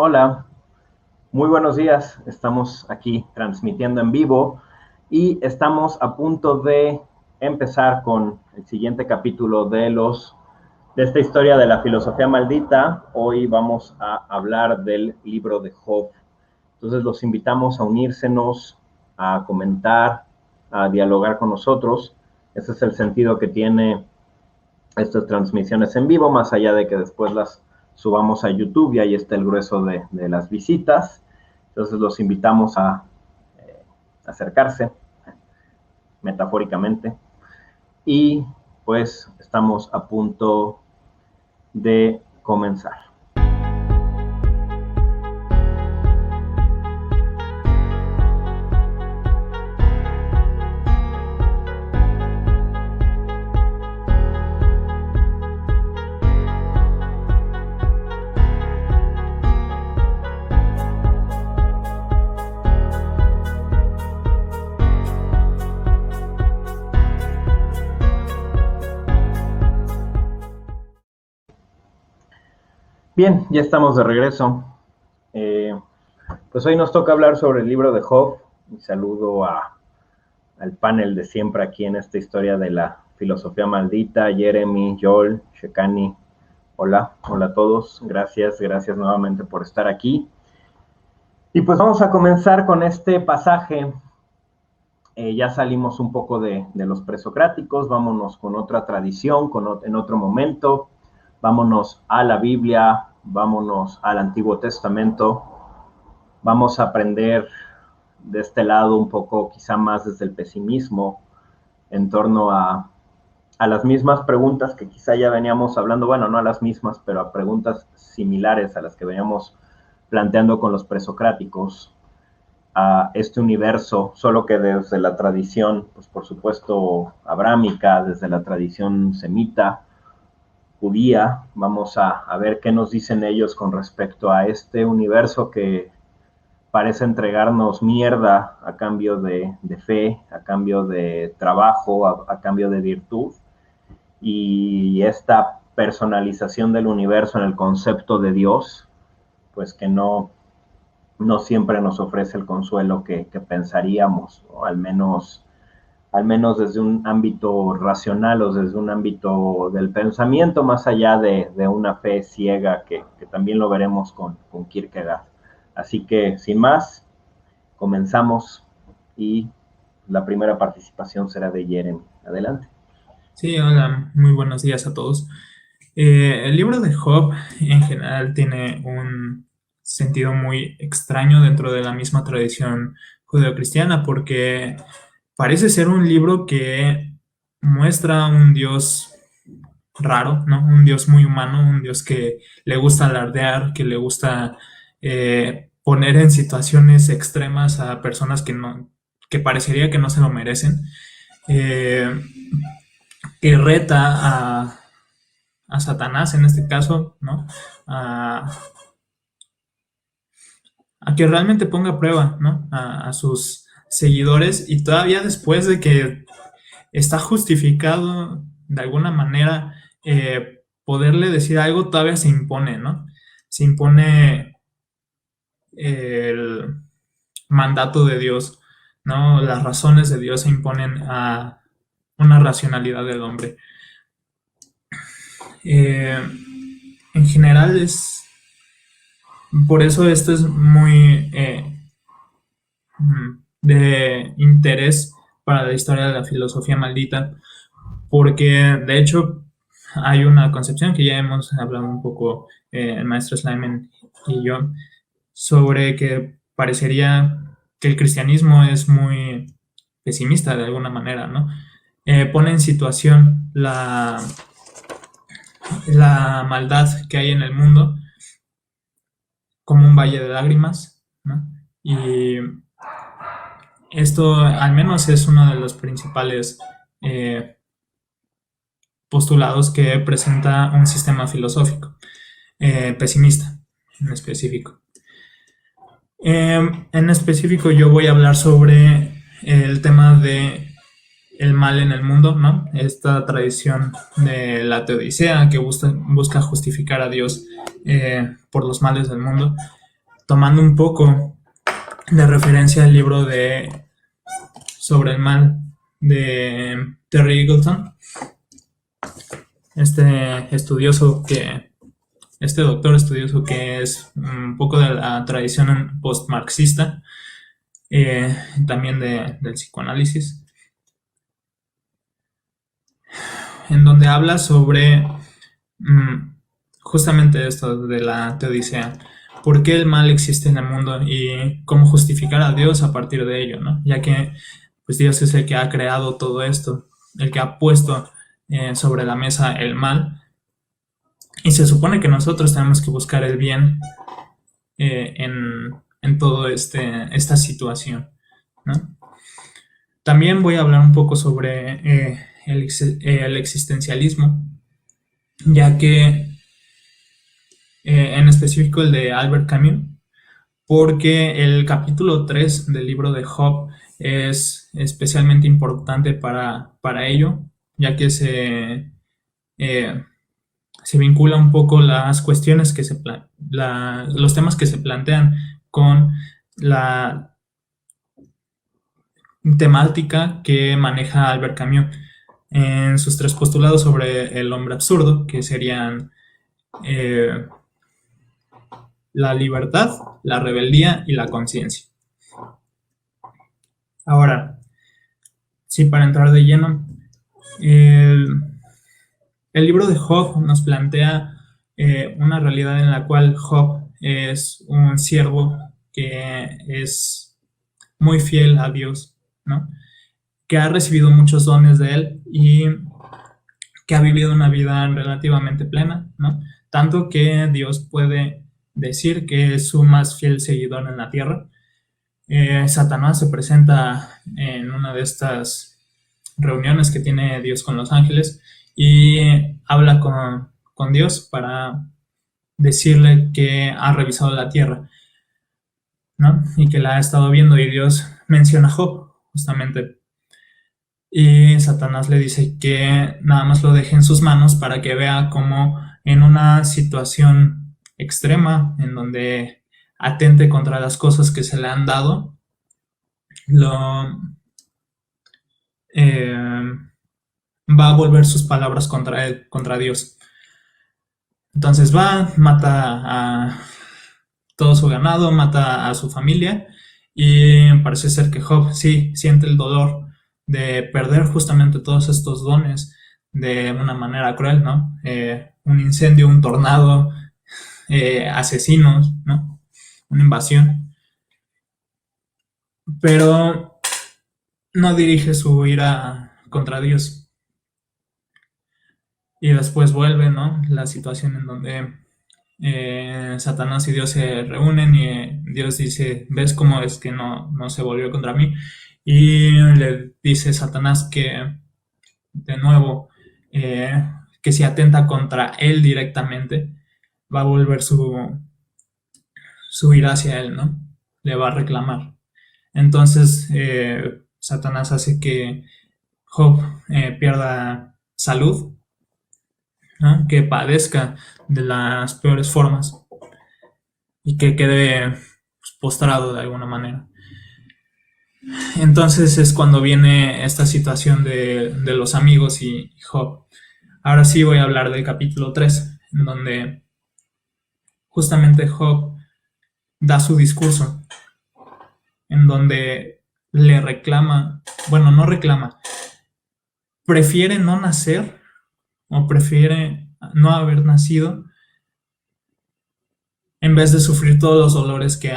Hola, muy buenos días. Estamos aquí transmitiendo en vivo y estamos a punto de empezar con el siguiente capítulo de esta historia de la filosofía maldita. Hoy vamos a hablar del libro de Job. Entonces los invitamos a unírsenos, a comentar, a dialogar con nosotros. Ese es el sentido que tiene estas transmisiones en vivo, más allá de que después las subamos a YouTube y ahí está el grueso de las visitas. Entonces los invitamos a acercarse, metafóricamente, y pues estamos a punto de comenzar. Bien, ya estamos de regreso. Pues hoy nos toca hablar sobre el libro de Job. Y saludo al panel de siempre aquí en esta historia de la filosofía maldita. Jeremy, Joel, Shekani. Hola a todos. Gracias nuevamente por estar aquí. Y pues vamos a comenzar con este pasaje. Ya salimos un poco de los presocráticos, vámonos con otra tradición, en otro momento. Vámonos a la Biblia, vámonos al Antiguo Testamento. Vamos a aprender de este lado un poco, quizá más desde el pesimismo, en torno a las mismas preguntas que quizá ya veníamos hablando, bueno, no a las mismas, pero a preguntas similares a las que veníamos planteando con los presocráticos, a este universo, solo que desde la tradición, pues por supuesto, abrámica, desde la tradición semita, judía. Vamos a ver qué nos dicen ellos con respecto a este universo que parece entregarnos mierda a cambio de fe, a cambio de trabajo, a cambio de virtud. Y esta personalización del universo en el concepto de Dios, pues que no siempre nos ofrece el consuelo que pensaríamos, ¿no? Al menos desde un ámbito racional o desde un ámbito del pensamiento, más allá de una fe ciega que también lo veremos con Kierkegaard. Así que, sin más, comenzamos y la primera participación será de Jeremy. Adelante. Sí, hola, muy buenos días a todos. El libro de Job en general tiene un sentido muy extraño dentro de la misma tradición judeocristiana porque parece ser un libro que muestra un Dios raro, ¿no? Un Dios muy humano, un Dios que le gusta alardear, que le gusta poner en situaciones extremas a personas que parecería que no se lo merecen. Eh, que reta a Satanás en este caso, ¿no? A, a que realmente ponga a prueba, ¿no? A sus seguidores y todavía después de que está justificado de alguna manera poderle decir algo, todavía se impone, ¿no? Se impone el mandato de Dios, ¿no? Las razones de Dios se imponen a una racionalidad del hombre. En general es por eso esto es muy de interés para la historia de la filosofía maldita, porque de hecho hay una concepción que ya hemos hablado un poco el maestro Slyman y yo, sobre que parecería que el cristianismo es muy pesimista de alguna manera, ¿no? Pone en situación la maldad que hay en el mundo como un valle de lágrimas, ¿no? Y esto al menos es uno de los principales postulados que presenta un sistema filosófico pesimista en específico. En específico yo voy a hablar sobre el tema de el mal en el mundo, ¿no? Esta tradición de la teodicea que busca justificar a Dios por los males del mundo. tomando un poco de referencia al libro sobre el mal de Terry Eagleton, este doctor estudioso que es un poco de la tradición post-marxista, también del psicoanálisis, en donde habla sobre justamente esto de la teodicea, por qué el mal existe en el mundo y cómo justificar a Dios a partir de ello, ¿no? Ya que pues Dios es el que ha creado todo esto, el que ha puesto sobre la mesa el mal, y se supone que nosotros tenemos que buscar el bien en toda esta situación, ¿no? También voy a hablar un poco sobre el existencialismo, ya que en específico el de Albert Camus, porque el capítulo 3 del libro de Job es especialmente importante para ello, ya que se vincula un poco las cuestiones que los temas que se plantean con la temática que maneja Albert Camus en sus 3 postulados sobre el hombre absurdo, que serían la libertad, la rebeldía y la conciencia. Ahora, sí, para entrar de lleno, el libro de Job nos plantea una realidad en la cual Job es un siervo que es muy fiel a Dios, ¿no? Que ha recibido muchos dones de él y que ha vivido una vida relativamente plena, ¿no? Tanto que Dios puede decir que es su más fiel seguidor en la tierra. Satanás se presenta en una de estas reuniones que tiene Dios con los ángeles y habla con Dios para decirle que ha revisado la tierra, ¿no? Y que la ha estado viendo, y Dios menciona a Job, justamente. Y Satanás le dice que nada más lo deje en sus manos para que vea cómo en una situación extrema, en donde atente contra las cosas que se le han dado, va a volver sus palabras contra él, contra Dios. Entonces va, mata a todo su ganado, mata a su familia, y parece ser que Job sí siente el dolor de perder justamente todos estos dones de una manera cruel, ¿no? Un incendio, un tornado, asesinos, ¿no? Una invasión. Pero no dirige su ira contra Dios. Y después vuelve, ¿no? La situación en donde Satanás y Dios se reúnen y Dios dice, ¿ves cómo es que no se volvió contra mí? Y le dice Satanás que, de nuevo, que si atenta contra él directamente, va a volver su ira hacia él, ¿no? Le va a reclamar. Entonces, Satanás hace que Job pierda salud, ¿no? Que padezca de las peores formas y que quede postrado de alguna manera. Entonces es cuando viene esta situación de los amigos y Job. Ahora sí voy a hablar del capítulo 3, en donde justamente Job da su discurso, en donde le reclama, bueno, no reclama, prefiere no nacer o prefiere no haber nacido en vez de sufrir todos los dolores que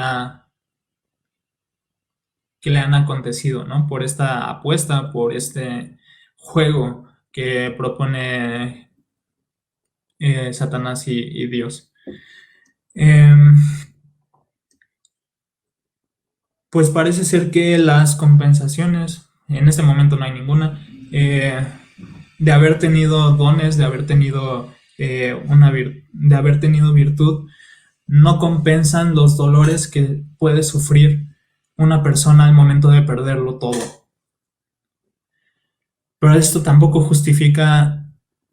le han acontecido, ¿no? Por esta apuesta, por este juego que propone Satanás y Dios. Pues parece ser que las compensaciones, en este momento no hay ninguna, de haber tenido dones, de haber tenido de haber tenido virtud, no compensan los dolores que puede sufrir una persona al momento de perderlo todo. Pero esto tampoco justifica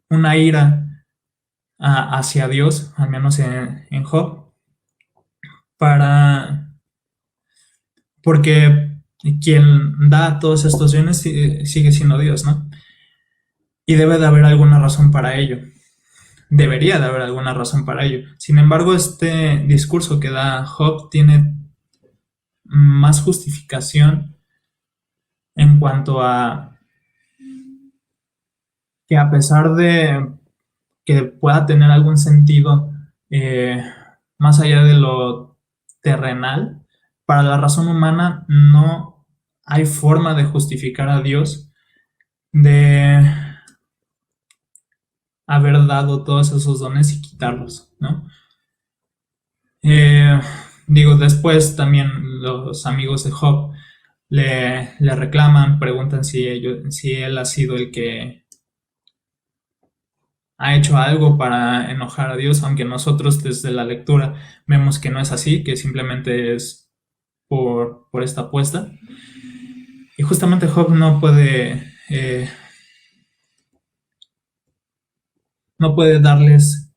una ira hacia Dios, al menos en Job, porque quien da todos estos bienes sigue siendo Dios, ¿no? Y debe de haber alguna razón para ello. Debería de haber alguna razón para ello. Sin embargo, este discurso que da Job tiene más justificación en cuanto a que, a pesar de que pueda tener algún sentido más allá de lo terrenal, para la razón humana no hay forma de justificar a Dios de haber dado todos esos dones y quitarlos, ¿no? Eh, Digo, después también los amigos de Job le reclaman, preguntan si él ha sido el que ha hecho algo para enojar a Dios, aunque nosotros desde la lectura vemos que no es así, que simplemente es por esta apuesta. Y justamente Job no puede darles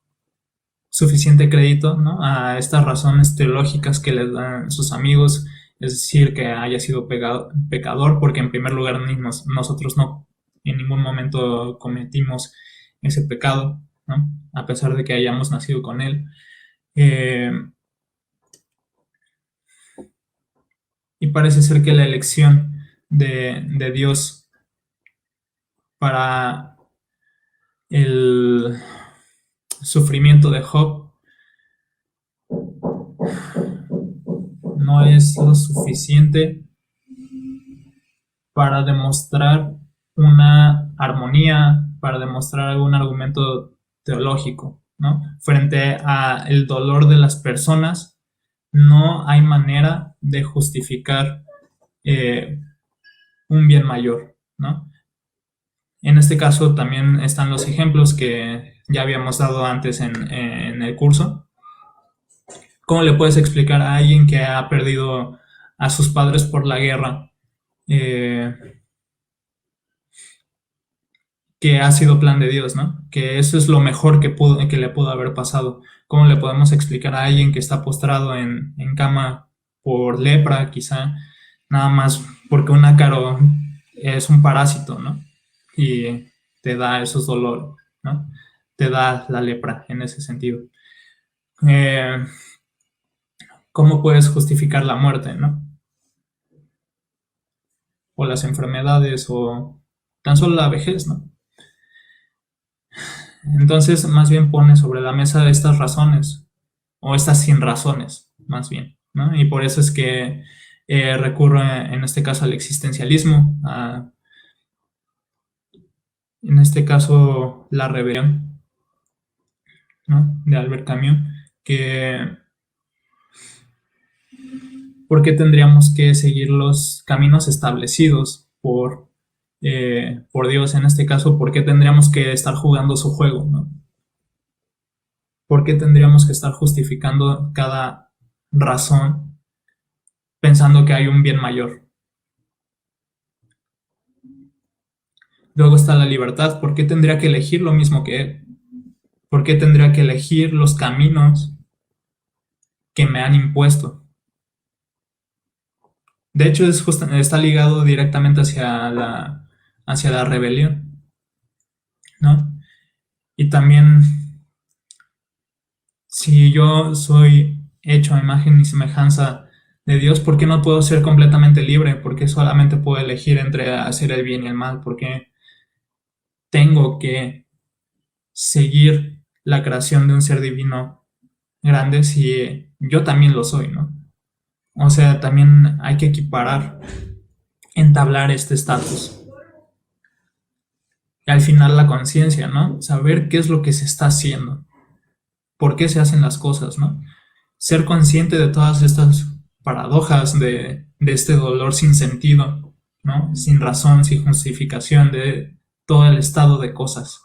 suficiente crédito, ¿no?, a estas razones teológicas que les dan sus amigos, es decir, que haya sido pecador, porque en primer lugar nosotros no en ningún momento cometimos ese pecado, ¿no?, a pesar de que hayamos nacido con él. Y parece ser que la elección de Dios para el sufrimiento de Job no es lo suficiente para demostrar una armonía, para demostrar algún argumento teológico, ¿no? Frente a el dolor de las personas, no hay manera de justificar un bien mayor, ¿no? En este caso también están los ejemplos que ya habíamos dado antes en el curso. ¿Cómo le puedes explicar a alguien que ha perdido a sus padres por la guerra que ha sido plan de Dios, ¿no? Que eso es lo mejor que le pudo haber pasado. ¿Cómo le podemos explicar a alguien que está postrado en cama por lepra, quizá, nada más porque un ácaro es un parásito, ¿no? Y te da esos dolores, ¿no? Te da la lepra en ese sentido. ¿Cómo puedes justificar la muerte, ¿no? O las enfermedades, o tan solo la vejez, ¿no? Entonces, más bien pone sobre la mesa estas razones, o estas sin razones, más bien, ¿no? Y por eso es que recurro en este caso al existencialismo, en este caso la rebelión, ¿no?, de Albert Camus, que ¿por qué tendríamos que seguir los caminos establecidos por Dios en este caso? ¿Por qué tendríamos que estar jugando su juego, ¿no? ¿Por qué tendríamos que estar justificando cada razón pensando que hay un bien mayor? Luego está la libertad. ¿Por qué tendría que elegir lo mismo que él? ¿Por qué tendría que elegir los caminos que me han impuesto? De hecho, está ligado directamente hacia la rebelión, ¿no? Y también, si yo soy hecho a imagen y semejanza de Dios, ¿por qué no puedo ser completamente libre? ¿Por qué solamente puedo elegir entre hacer el bien y el mal? ¿Por qué tengo que seguir la creación de un ser divino grande si yo también lo soy, ¿no? O sea, también hay que equiparar, entablar este estatus. Y al final la conciencia, ¿no? Saber qué es lo que se está haciendo, por qué se hacen las cosas, ¿no? Ser consciente de todas estas paradojas de este dolor sin sentido, ¿no? Sin razón, sin justificación, de todo el estado de cosas.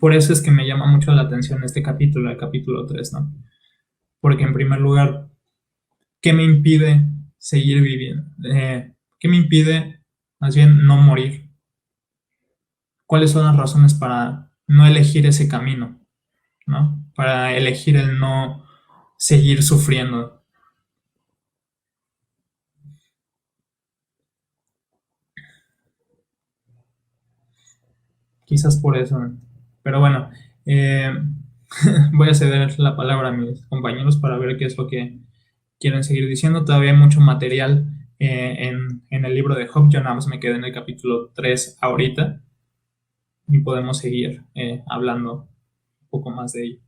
Por eso es que me llama mucho la atención este capítulo, el capítulo 3, ¿no? Porque en primer lugar, ¿qué me impide seguir viviendo? ¿Qué me impide, más bien, no morir? cuáles son las razones para no elegir ese camino, ¿no? Para elegir el no seguir sufriendo. Quizás por eso. Pero bueno, eh, voy a ceder la palabra a mis compañeros para ver qué es lo que quieren seguir diciendo. Todavía hay mucho material en el libro de Job. Yo nada más me quedé en el capítulo 3 ahorita y podemos seguir hablando un poco más de ello.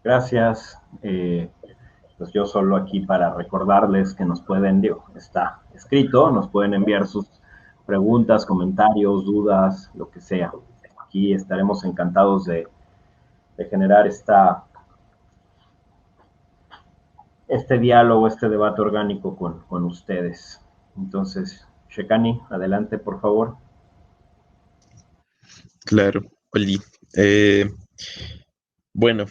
Gracias. Pues yo solo aquí para recordarles que nos pueden, digo, está escrito, nos pueden enviar sus preguntas, comentarios, dudas, lo que sea. Aquí estaremos encantados de generar este diálogo, este debate orgánico con ustedes. Entonces, Shekani, adelante, por favor. Claro, Oli. Eh, bueno,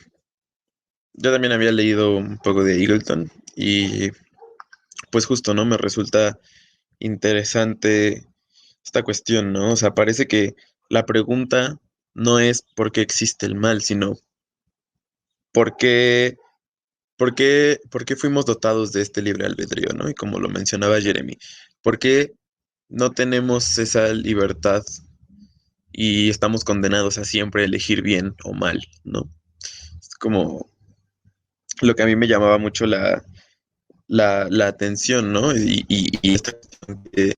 yo también había leído un poco de Eagleton y pues justo, ¿no? Me resulta interesante esta cuestión, ¿no? O sea, parece que la pregunta no es por qué existe el mal, sino por qué, por qué fuimos dotados de este libre albedrío, ¿no? Y como lo mencionaba Jeremy, ¿por qué no tenemos esa libertad y estamos condenados a siempre elegir bien o mal, ¿no? Es como lo que a mí me llamaba mucho la atención, ¿no? Y esta cuestión que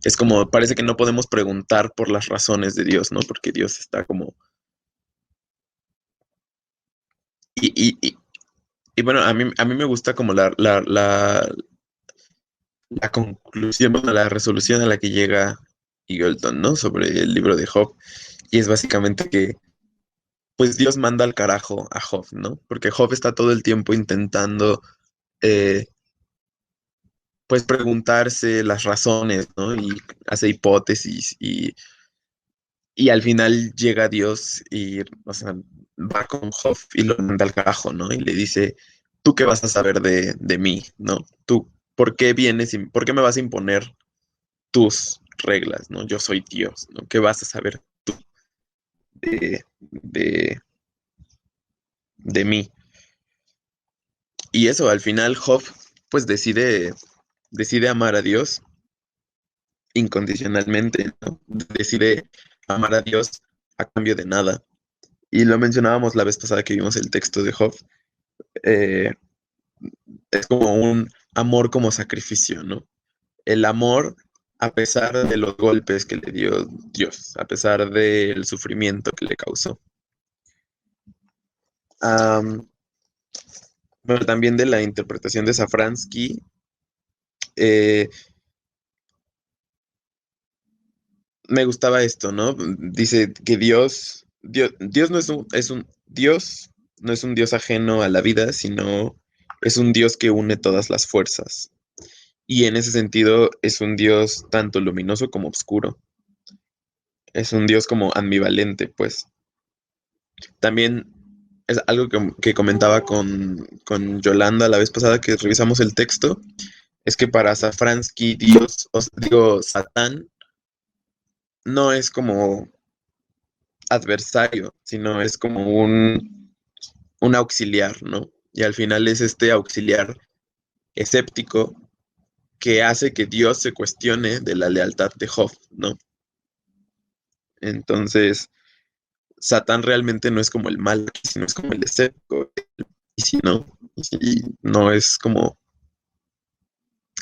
es como, parece que no podemos preguntar por las razones de Dios, ¿no? Porque Dios está como... Y, y, y, y bueno, a mí me gusta como la conclusión, bueno, la resolución a la que llega Eagleton, ¿no? Sobre el libro de Job. Y es básicamente que, pues Dios manda al carajo a Job, ¿no? Porque Job está todo el tiempo intentando eh, pues preguntarse las razones, ¿no? Y hace hipótesis y al final llega Dios y, o sea, va con Job y lo manda al carajo, ¿no? Y le dice, ¿tú qué vas a saber de mí, ¿no? ¿Tú por qué vienes, por qué me vas a imponer tus reglas, ¿no? Yo soy Dios, ¿no? ¿Qué vas a saber de, de mí? Y eso, al final Job, pues decide amar a Dios incondicionalmente, ¿no? Decide amar a Dios a cambio de nada. Y lo mencionábamos la vez pasada que vimos el texto de Job. eh, es como un amor como sacrificio, ¿no? El amor a pesar de los golpes que le dio Dios, a pesar del sufrimiento que le causó. Am, bueno, también de la interpretación de Safransky, eh, me gustaba esto, ¿no? Dice que Dios no Dios no es un Dios ajeno a la vida, sino es un Dios que une todas las fuerzas. Y en ese sentido es un Dios tanto luminoso como oscuro. Es un Dios como ambivalente, pues. También es algo que comentaba con Yolanda la vez pasada que revisamos el texto, es que para Safransky Dios, digo, Satán, no es como adversario, sino es como un auxiliar, ¿no? Y al final es este auxiliar escéptico que hace que Dios se cuestione de la lealtad de Job, ¿no? Entonces, Satán realmente no es como el mal, sino es como el escéptico, y si no es como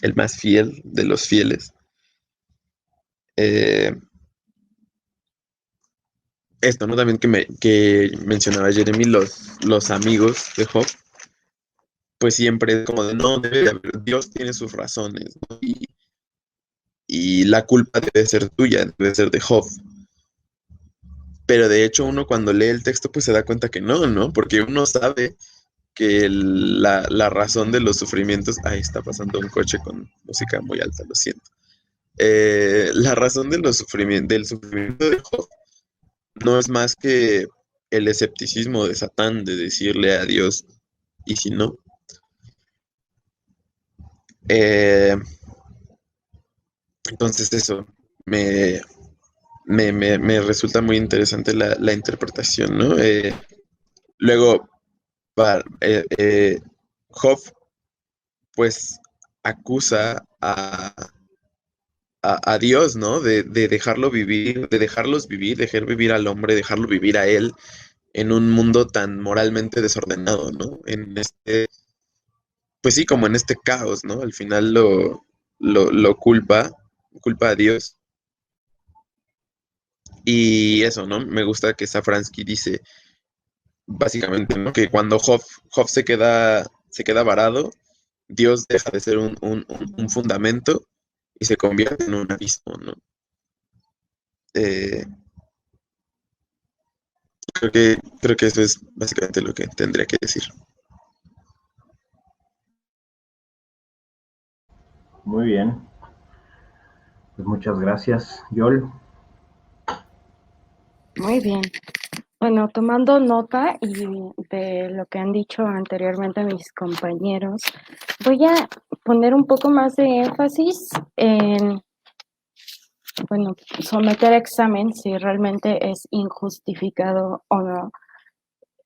el más fiel de los fieles. Eh, Esto, ¿no? También que mencionaba Jeremy, los amigos de Job, pues siempre es como de, no, debe de haber, Dios tiene sus razones, ¿no? Y la culpa debe ser tuya, debe ser de Job. Pero de hecho uno cuando lee el texto pues se da cuenta que no, ¿no? Porque uno sabe que la razón de los sufrimientos... Ahí está pasando un coche con música muy alta, lo siento. La razón de del sufrimiento de Job no es más que el escepticismo de Satán de decirle a Dios, ¿y si no? Eh, entonces eso, me, me resulta muy interesante la interpretación, ¿no? Luego, va, Job, pues, acusa a Dios, ¿no? De dejarlo vivir, de dejarlos vivir, dejar vivir al hombre, dejarlo vivir a él en un mundo tan moralmente desordenado, ¿no? En este, pues sí, como en este caos, ¿no? Al final lo culpa a Dios. Y eso, ¿no? Me gusta que Safransky dice, básicamente, ¿no? Que cuando Job se queda varado, Dios deja de ser un fundamento y se convierte en un abismo, ¿no? Eh, creo que eso es básicamente lo que tendría que decir. Muy bien. Pues muchas gracias, Yol. Muy bien. Bueno, tomando nota y de lo que han dicho anteriormente mis compañeros, voy a poner un poco más de énfasis en, bueno, someter a examen si realmente es injustificado o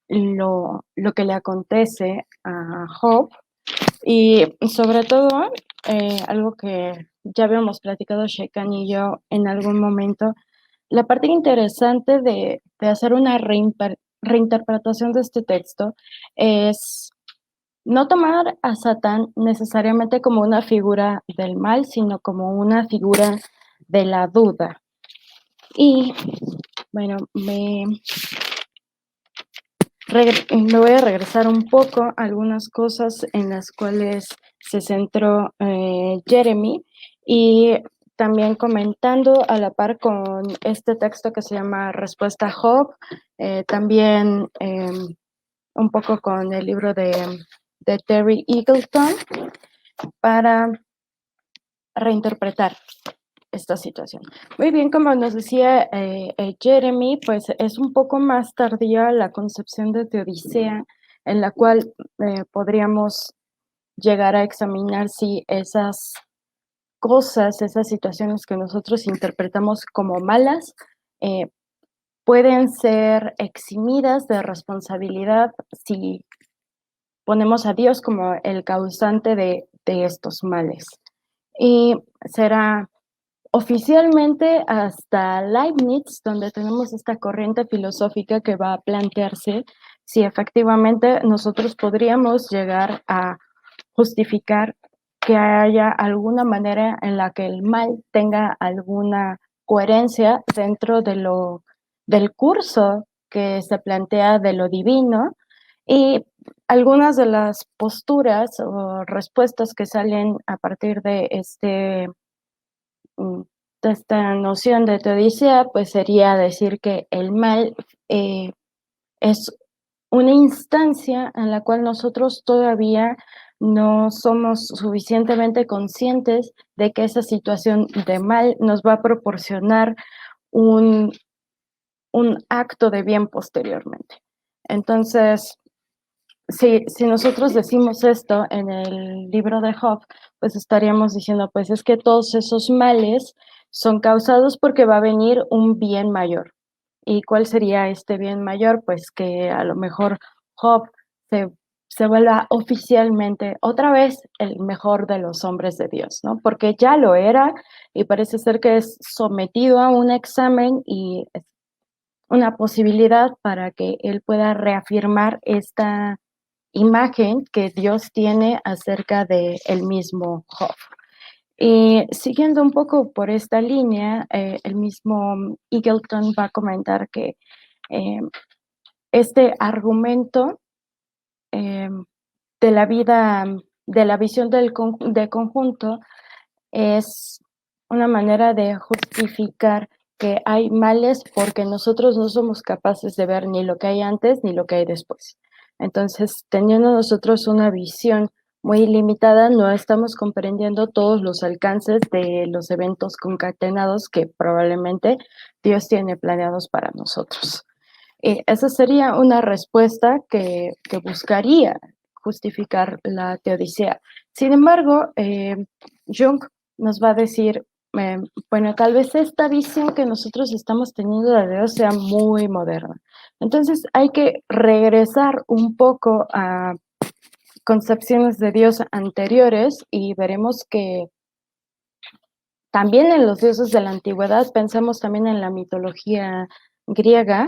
no lo que le acontece a Job. Y sobre todo, algo que ya habíamos platicado Shekan y yo en algún momento, la parte interesante de hacer una reinterpretación de este texto es no tomar a Satán necesariamente como una figura del mal, sino como una figura de la duda. Y bueno, me voy a regresar un poco a algunas cosas en las cuales se centró Jeremy y también comentando a la par con este texto que se llama Respuesta a Job, también un poco con el libro de Terry Eagleton para reinterpretar esta situación. Muy bien, como nos decía Jeremy, pues es un poco más tardía la concepción de Teodicea, en la cual podríamos llegar a examinar si esas cosas, esas situaciones que nosotros interpretamos como malas, pueden ser eximidas de responsabilidad si ponemos a Dios como el causante de estos males. Y será oficialmente hasta Leibniz, donde tenemos esta corriente filosófica que va a plantearse si efectivamente nosotros podríamos llegar a justificar que haya alguna manera en la que el mal tenga alguna coherencia dentro del curso que se plantea de lo divino, y algunas de las posturas o respuestas que salen a partir de esta noción de teodicea, pues sería decir que el mal es una instancia en la cual nosotros todavía no somos suficientemente conscientes de que esa situación de mal nos va a proporcionar un acto de bien posteriormente. Entonces, si nosotros decimos esto en el libro de Job, pues estaríamos diciendo, pues es que todos esos males son causados porque va a venir un bien mayor. ¿Y cuál sería este bien mayor? Pues que a lo mejor Job se vuelva oficialmente otra vez el mejor de los hombres de Dios, ¿no? Porque ya lo era y parece ser que es sometido a un examen y es una posibilidad para que él pueda reafirmar esta imagen que Dios tiene acerca de el mismo Job. Y siguiendo un poco por esta línea, el mismo Eagleton va a comentar que este argumento de la vida, de la visión de conjunto, es una manera de justificar que hay males porque nosotros no somos capaces de ver ni lo que hay antes ni lo que hay después. Entonces, teniendo nosotros una visión muy limitada, no estamos comprendiendo todos los alcances de los eventos concatenados que probablemente Dios tiene planeados para nosotros. Esa sería una respuesta que buscaría justificar la teodicea. Sin embargo, Jung nos va a decir bueno, tal vez esta visión que nosotros estamos teniendo de Dios sea muy moderna. Entonces hay que regresar un poco a concepciones de Dios anteriores y veremos que también en los dioses de la antigüedad, pensemos también en la mitología griega,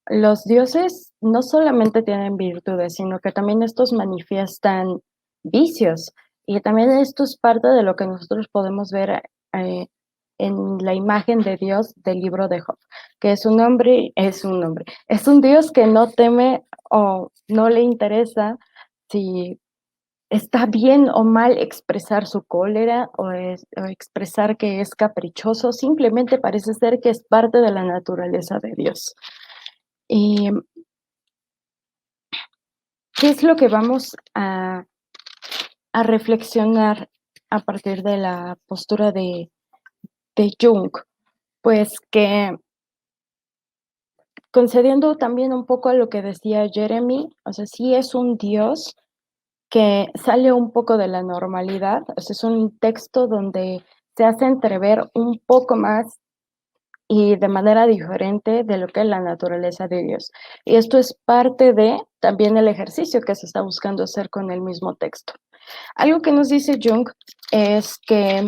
los dioses no solamente tienen virtudes, sino que también estos manifiestan vicios. Y también esto es parte de lo que nosotros podemos ver en la imagen de Dios del libro de Job, que es un hombre, es un Dios que no teme o no le interesa si está bien o mal expresar su cólera o expresar que es caprichoso, simplemente parece ser que es parte de la naturaleza de Dios. ¿Y qué es lo que vamos a reflexionar a partir de la postura de Jung? Pues que, concediendo también un poco a lo que decía Jeremy, o sea, sí es un Dios que sale un poco de la normalidad, o sea, es un texto donde se hace entrever un poco más y de manera diferente de lo que es la naturaleza de Dios. Y esto es parte de también el ejercicio que se está buscando hacer con el mismo texto. Algo que nos dice Jung es que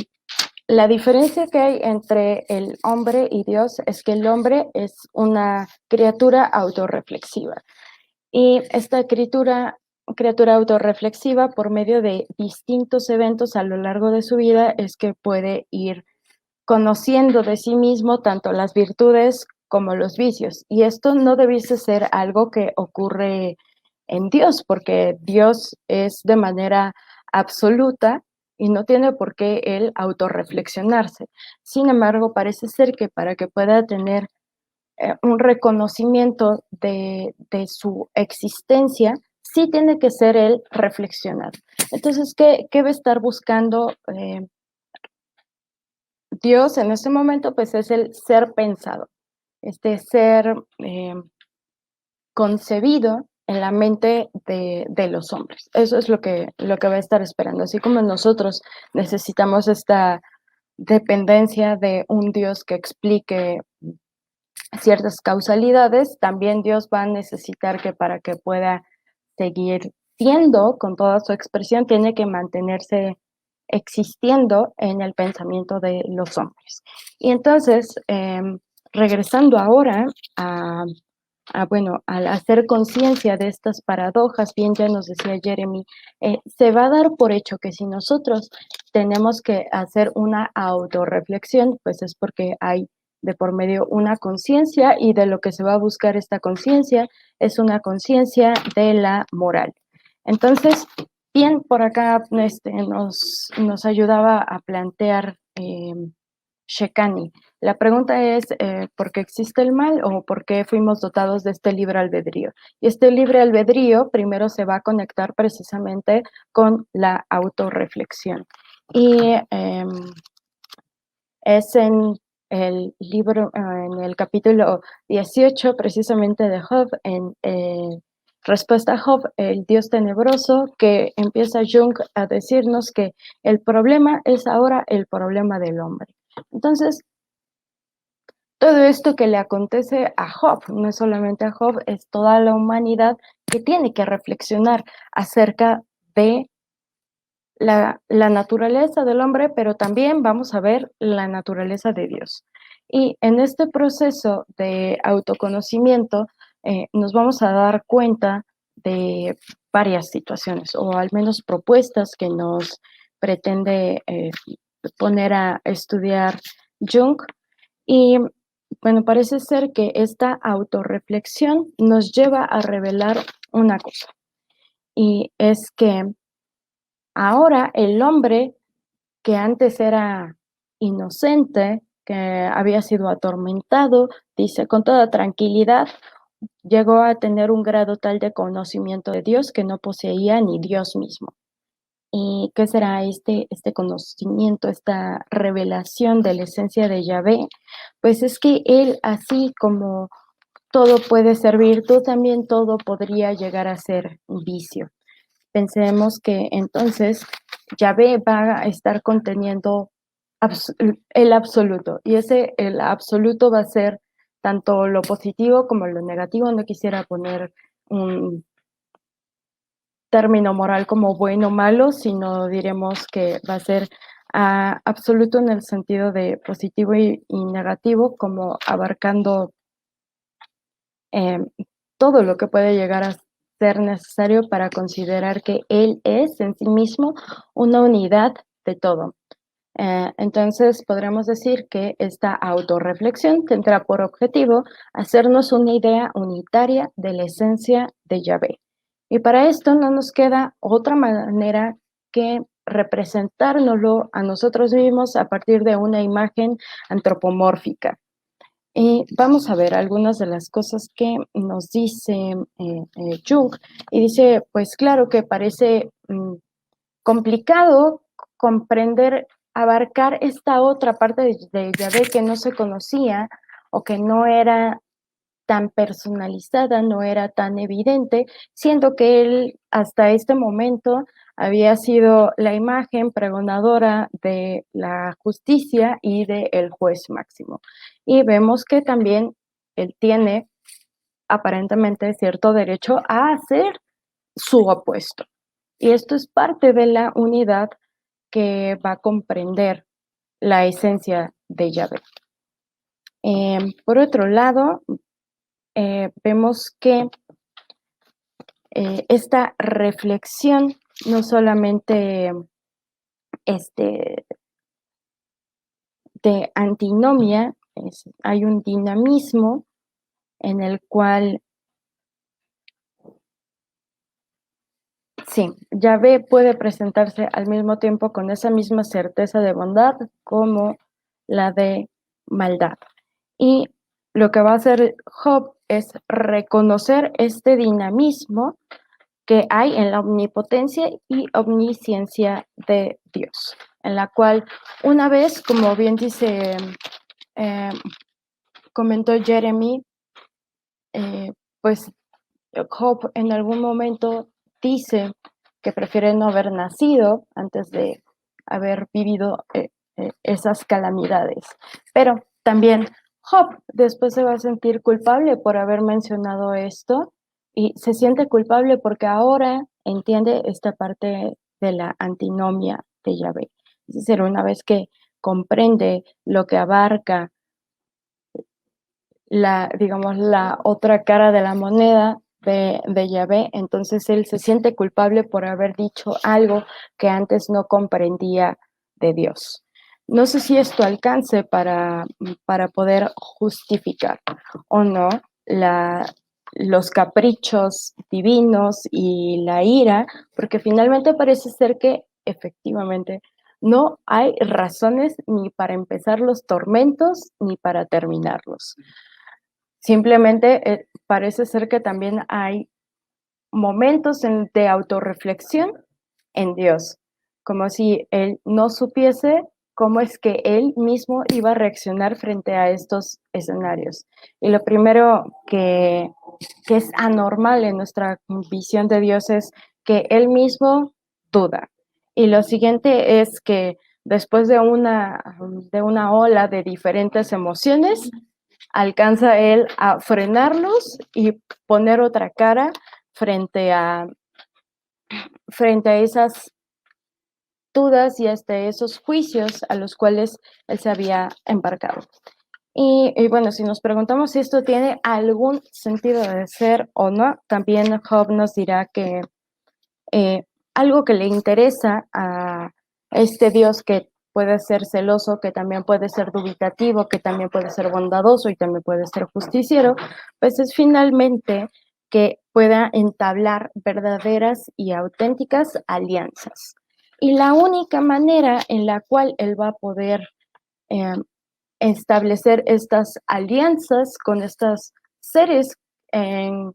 la diferencia que hay entre el hombre y Dios es que el hombre es una criatura autorreflexiva. Y esta criatura autorreflexiva, por medio de distintos eventos a lo largo de su vida, es que puede ir conociendo de sí mismo tanto las virtudes como los vicios. Y esto no debiese ser algo que ocurre en Dios, porque Dios es de manera absoluta y no tiene por qué él autorreflexionarse. Sin embargo, parece ser que para que pueda tener un reconocimiento de su existencia, sí tiene que ser él reflexionar. Entonces, ¿qué va a estar buscando Dios en este momento? Pues es el ser pensado, este ser concebido en la mente de los hombres. Eso es lo que va a estar esperando. Así como nosotros necesitamos esta dependencia de un Dios que explique ciertas causalidades, también Dios va a necesitar que para que pueda seguir siendo con toda su expresión, tiene que mantenerse existiendo en el pensamiento de los hombres. Y entonces, regresando ahora al hacer conciencia de estas paradojas, bien ya nos decía Jeremy, se va a dar por hecho que si nosotros tenemos que hacer una autorreflexión, pues es porque hay de por medio una conciencia, y de lo que se va a buscar esta conciencia es una conciencia de la moral. Entonces, bien, por acá nos ayudaba a plantear Shekani. La pregunta es, ¿por qué existe el mal o por qué fuimos dotados de este libre albedrío? Y este libre albedrío primero se va a conectar precisamente con la autorreflexión. Y es en el libro, en el capítulo 18 precisamente de Job, en Respuesta a Job, el Dios tenebroso, que empieza Jung a decirnos que el problema es ahora el problema del hombre. Entonces, todo esto que le acontece a Job, no es solamente a Job, es toda la humanidad que tiene que reflexionar acerca de la naturaleza del hombre, pero también vamos a ver la naturaleza de Dios. Y en este proceso de autoconocimiento nos vamos a dar cuenta de varias situaciones, o al menos propuestas que nos pretende poner a estudiar Jung. Y bueno, parece ser que esta autorreflexión nos lleva a revelar una cosa, y es que ahora el hombre que antes era inocente, que había sido atormentado, dice con toda tranquilidad, llegó a tener un grado tal de conocimiento de Dios que no poseía ni Dios mismo. ¿Y qué será este conocimiento, esta revelación de la esencia de Yahvé? Pues es que él, así como todo puede ser virtud, también todo podría llegar a ser vicio. Pensemos que entonces Yahvé va a estar conteniendo el absoluto, y el absoluto va a ser tanto lo positivo como lo negativo. No quisiera poner un término moral como bueno o malo, sino diremos que va a ser absoluto en el sentido de positivo y negativo, como abarcando eh, todo lo que puede llegar a ser necesario para considerar que Él es en sí mismo una unidad de todo. Entonces, podremos decir que esta autorreflexión tendrá por objetivo hacernos una idea unitaria de la esencia de Yahvé. Y para esto no nos queda otra manera que representárnoslo a nosotros mismos a partir de una imagen antropomórfica. Y vamos a ver algunas de las cosas que nos dice Jung. Y dice, pues claro que parece complicado comprender, abarcar esta otra parte de Yahvé que no se conocía o que no era tan personalizada, no era tan evidente, siendo que él hasta este momento había sido la imagen pregonadora de la justicia y del juez máximo. Y vemos que también él tiene aparentemente cierto derecho a hacer su opuesto. Y esto es parte de la unidad que va a comprender la esencia de Yahvé. Por otro lado, vemos que esta reflexión no solamente de antinomia, hay un dinamismo en el cual sí, Yahvé puede presentarse al mismo tiempo con esa misma certeza de bondad como la de maldad. Y lo que va a hacer Job es reconocer este dinamismo que hay en la omnipotencia y omnisciencia de Dios, en la cual una vez, como bien dice, comentó Jeremy, pues Job en algún momento dice que prefiere no haber nacido antes de haber vivido esas calamidades. Pero también Job después se va a sentir culpable por haber mencionado esto y se siente culpable porque ahora entiende esta parte de la antinomia de Yahvé. Es decir, una vez que comprende lo que abarca digamos, la otra cara de la moneda de Yahvé, entonces él se siente culpable por haber dicho algo que antes no comprendía de Dios. No sé si esto alcance para poder justificar o no los caprichos divinos y la ira, porque finalmente parece ser que efectivamente no hay razones ni para empezar los tormentos ni para terminarlos. Simplemente parece ser que también hay momentos de autorreflexión en Dios, como si Él no supiese cómo es que Él mismo iba a reaccionar frente a estos escenarios. Y lo primero que es anormal en nuestra visión de Dios es que Él mismo duda. Y lo siguiente es que después de una ola de diferentes emociones, alcanza él a frenarlos y poner otra cara frente a esas dudas y hasta esos juicios a los cuales él se había embarcado. Y bueno, si nos preguntamos si esto tiene algún sentido de ser o no, también Job nos dirá que algo que le interesa a este Dios que puede ser celoso, que también puede ser dubitativo, que también puede ser bondadoso y también puede ser justiciero, pues es finalmente que pueda entablar verdaderas y auténticas alianzas. Y la única manera en la cual él va a poder establecer estas alianzas con estos seres en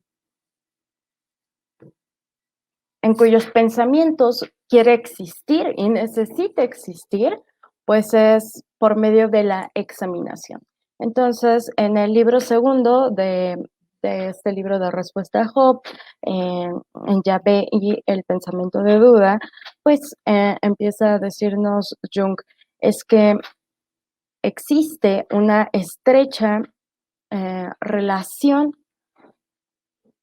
cuyos pensamientos quiere existir y necesita existir, pues es por medio de la examinación. Entonces, en el libro segundo de este libro de Respuesta a Job, en Yahvé y el pensamiento de duda, pues empieza a decirnos Jung, es que existe una estrecha relación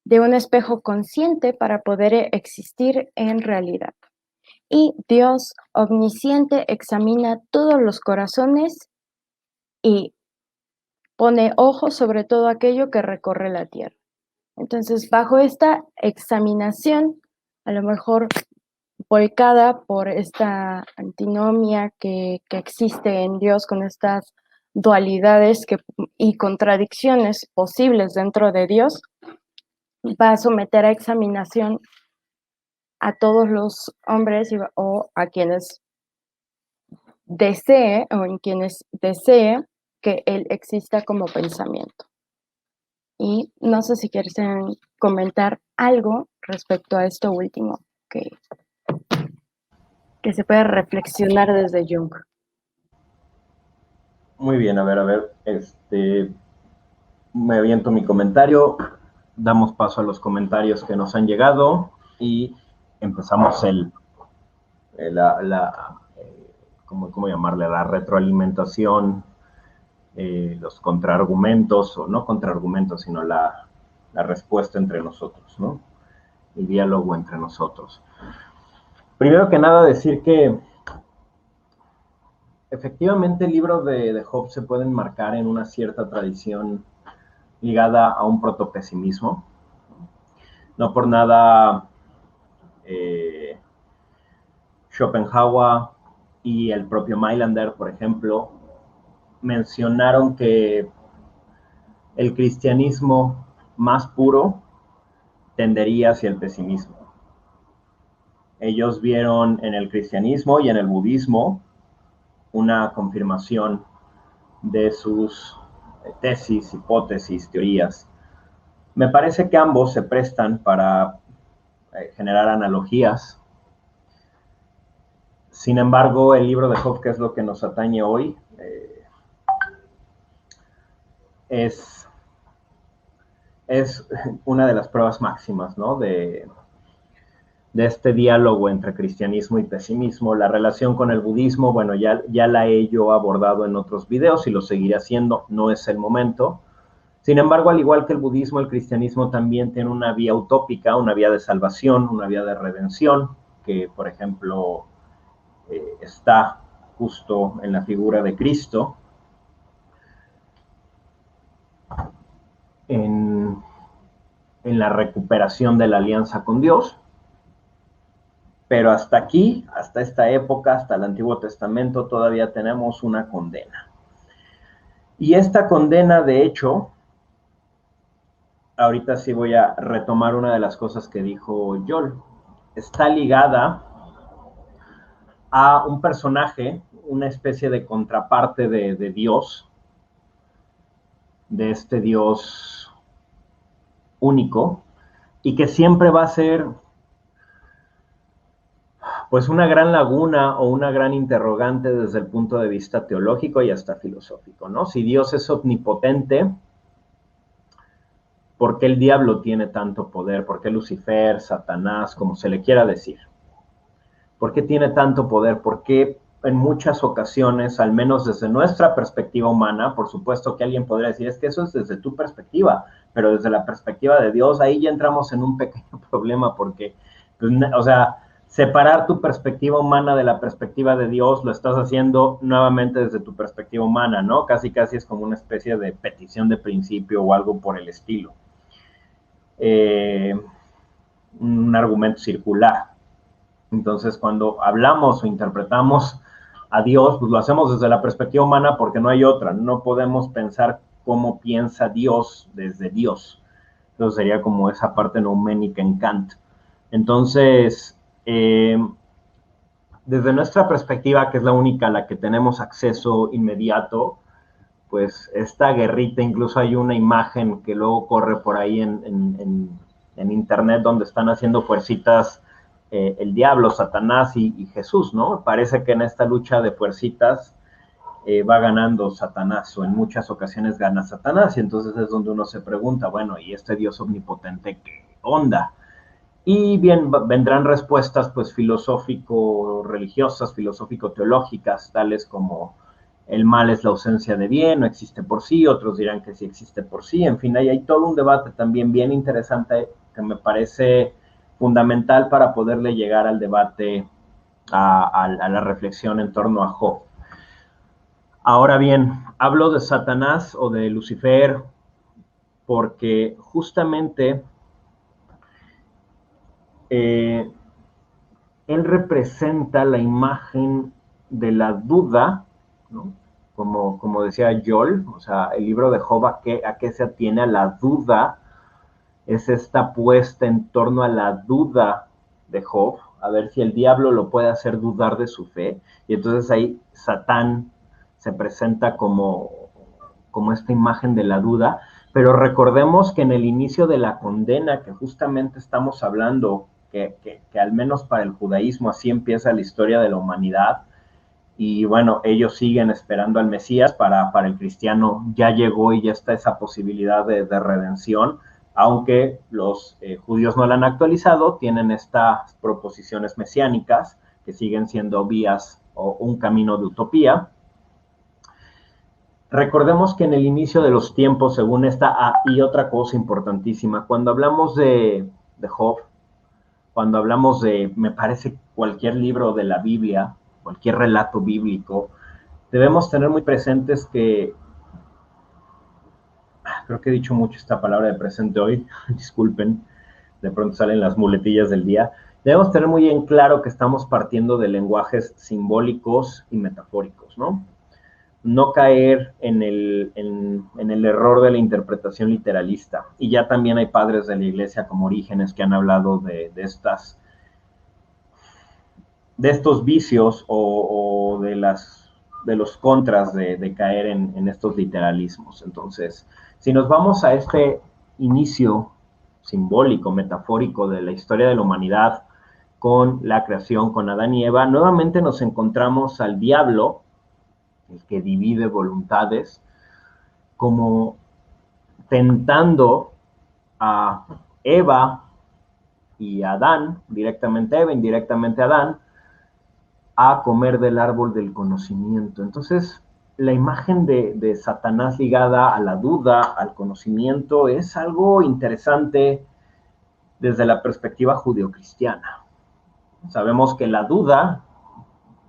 de un espejo consciente para poder existir en realidad. Y Dios omnisciente examina todos los corazones y pone ojo sobre todo aquello que recorre la tierra. Entonces, bajo esta examinación, a lo mejor volcada por esta antinomia que existe en Dios con estas dualidades y contradicciones posibles dentro de Dios, va a someter a examinación a todos los hombres o a quienes desee o en quienes desee que Él exista como pensamiento. Y no sé si quieren comentar algo respecto a esto último, que se puede reflexionar desde Jung. Muy bien, a ver, me aviento mi comentario, damos paso a los comentarios que nos han llegado y empezamos ¿cómo llamarle? La retroalimentación, los contraargumentos, o no contraargumentos, sino la respuesta entre nosotros, ¿no? El diálogo entre nosotros. Primero que nada, decir que efectivamente el libro de Job se puede enmarcar en una cierta tradición ligada a un protopesimismo. No por nada Schopenhauer y el propio Mailander, por ejemplo, mencionaron que el cristianismo más puro tendería hacia el pesimismo. Ellos vieron en el cristianismo y en el budismo una confirmación de sus tesis, hipótesis, teorías. Me parece que ambos se prestan para generar analogías. Sin embargo, el libro de Job, que es lo que nos atañe hoy, es una de las pruebas máximas, ¿no? de este diálogo entre cristianismo y pesimismo. La relación con el budismo, bueno, ya la he yo abordado en otros videos y lo seguiré haciendo, no es el momento. Sin embargo, al igual que el budismo, el cristianismo también tiene una vía utópica, una vía de salvación, una vía de redención, que, por ejemplo, está justo en la figura de Cristo, en la recuperación de la alianza con Dios. Pero hasta aquí, hasta esta época, hasta el Antiguo Testamento, todavía tenemos una condena. Y esta condena, de hecho, ahorita sí voy a retomar una de las cosas que dijo Joel, está ligada a un personaje, una especie de contraparte de Dios, de este Dios único, y que siempre va a ser pues una gran laguna o una gran interrogante desde el punto de vista teológico y hasta filosófico, ¿no? Si Dios es omnipotente, ¿por qué el diablo tiene tanto poder? ¿Por qué Lucifer, Satanás, como se le quiera decir? ¿Por qué tiene tanto poder? ¿Por qué en muchas ocasiones, al menos desde nuestra perspectiva humana, por supuesto que alguien podría decir, es que eso es desde tu perspectiva, pero desde la perspectiva de Dios, ahí ya entramos en un pequeño problema porque, pues, o sea, separar tu perspectiva humana de la perspectiva de Dios lo estás haciendo nuevamente desde tu perspectiva humana, ¿no? Casi es como una especie de petición de principio o algo por el estilo. Un argumento circular. Entonces, cuando hablamos o interpretamos a Dios, pues lo hacemos desde la perspectiva humana porque no hay otra. No podemos pensar cómo piensa Dios desde Dios. Eso sería como esa parte nouménica en Kant. Entonces, desde nuestra perspectiva, que es la única a la que tenemos acceso inmediato, pues esta guerrita, incluso hay una imagen que luego corre por ahí en internet donde están haciendo fuercitas el diablo, Satanás y Jesús, ¿no? Parece que en esta lucha de fuercitas va ganando Satanás, o en muchas ocasiones gana Satanás, y entonces es donde uno se pregunta, bueno, ¿y este Dios omnipotente qué onda? Y bien, vendrán respuestas pues filosófico-religiosas, filosófico-teológicas, tales como el mal es la ausencia de bien, no existe por sí, otros dirán que sí existe por sí, en fin, ahí hay todo un debate también bien interesante que me parece fundamental para poderle llegar al debate, a la reflexión en torno a Job. Ahora bien, hablo de Satanás o de Lucifer porque justamente eh, él representa la imagen de la duda, ¿no? Como decía Joel, o sea, el libro de Job, ¿a qué se atiene? A la duda, es esta puesta en torno a la duda de Job, a ver si el diablo lo puede hacer dudar de su fe, y entonces ahí Satán se presenta como esta imagen de la duda, pero recordemos que en el inicio de la condena, que justamente estamos hablando, que al menos para el judaísmo así empieza la historia de la humanidad, y bueno, ellos siguen esperando al Mesías, para el cristiano ya llegó y ya está esa posibilidad de redención, aunque los judíos no la han actualizado, tienen estas proposiciones mesiánicas que siguen siendo vías o un camino de utopía. Recordemos que en el inicio de los tiempos, según esta, y otra cosa importantísima, cuando hablamos de Job, cuando hablamos de, me parece, cualquier libro de la Biblia, cualquier relato bíblico, debemos tener muy presentes que, creo que he dicho mucho esta palabra de presente hoy, disculpen, de pronto salen las muletillas del día, debemos tener muy en claro que estamos partiendo de lenguajes simbólicos y metafóricos, ¿no? No caer en el error de la interpretación literalista. Y ya también hay padres de la iglesia como Orígenes que han hablado de estos vicios o de los contras de caer en estos literalismos. Entonces, si nos vamos a este inicio simbólico, metafórico de la historia de la humanidad con la creación, con Adán y Eva, nuevamente nos encontramos al diablo, el que divide voluntades, como tentando a Eva y a Adán, directamente a Eva, indirectamente a Adán, a comer del árbol del conocimiento. Entonces, la imagen de Satanás ligada a la duda, al conocimiento, es algo interesante desde la perspectiva judeocristiana. Sabemos que la duda,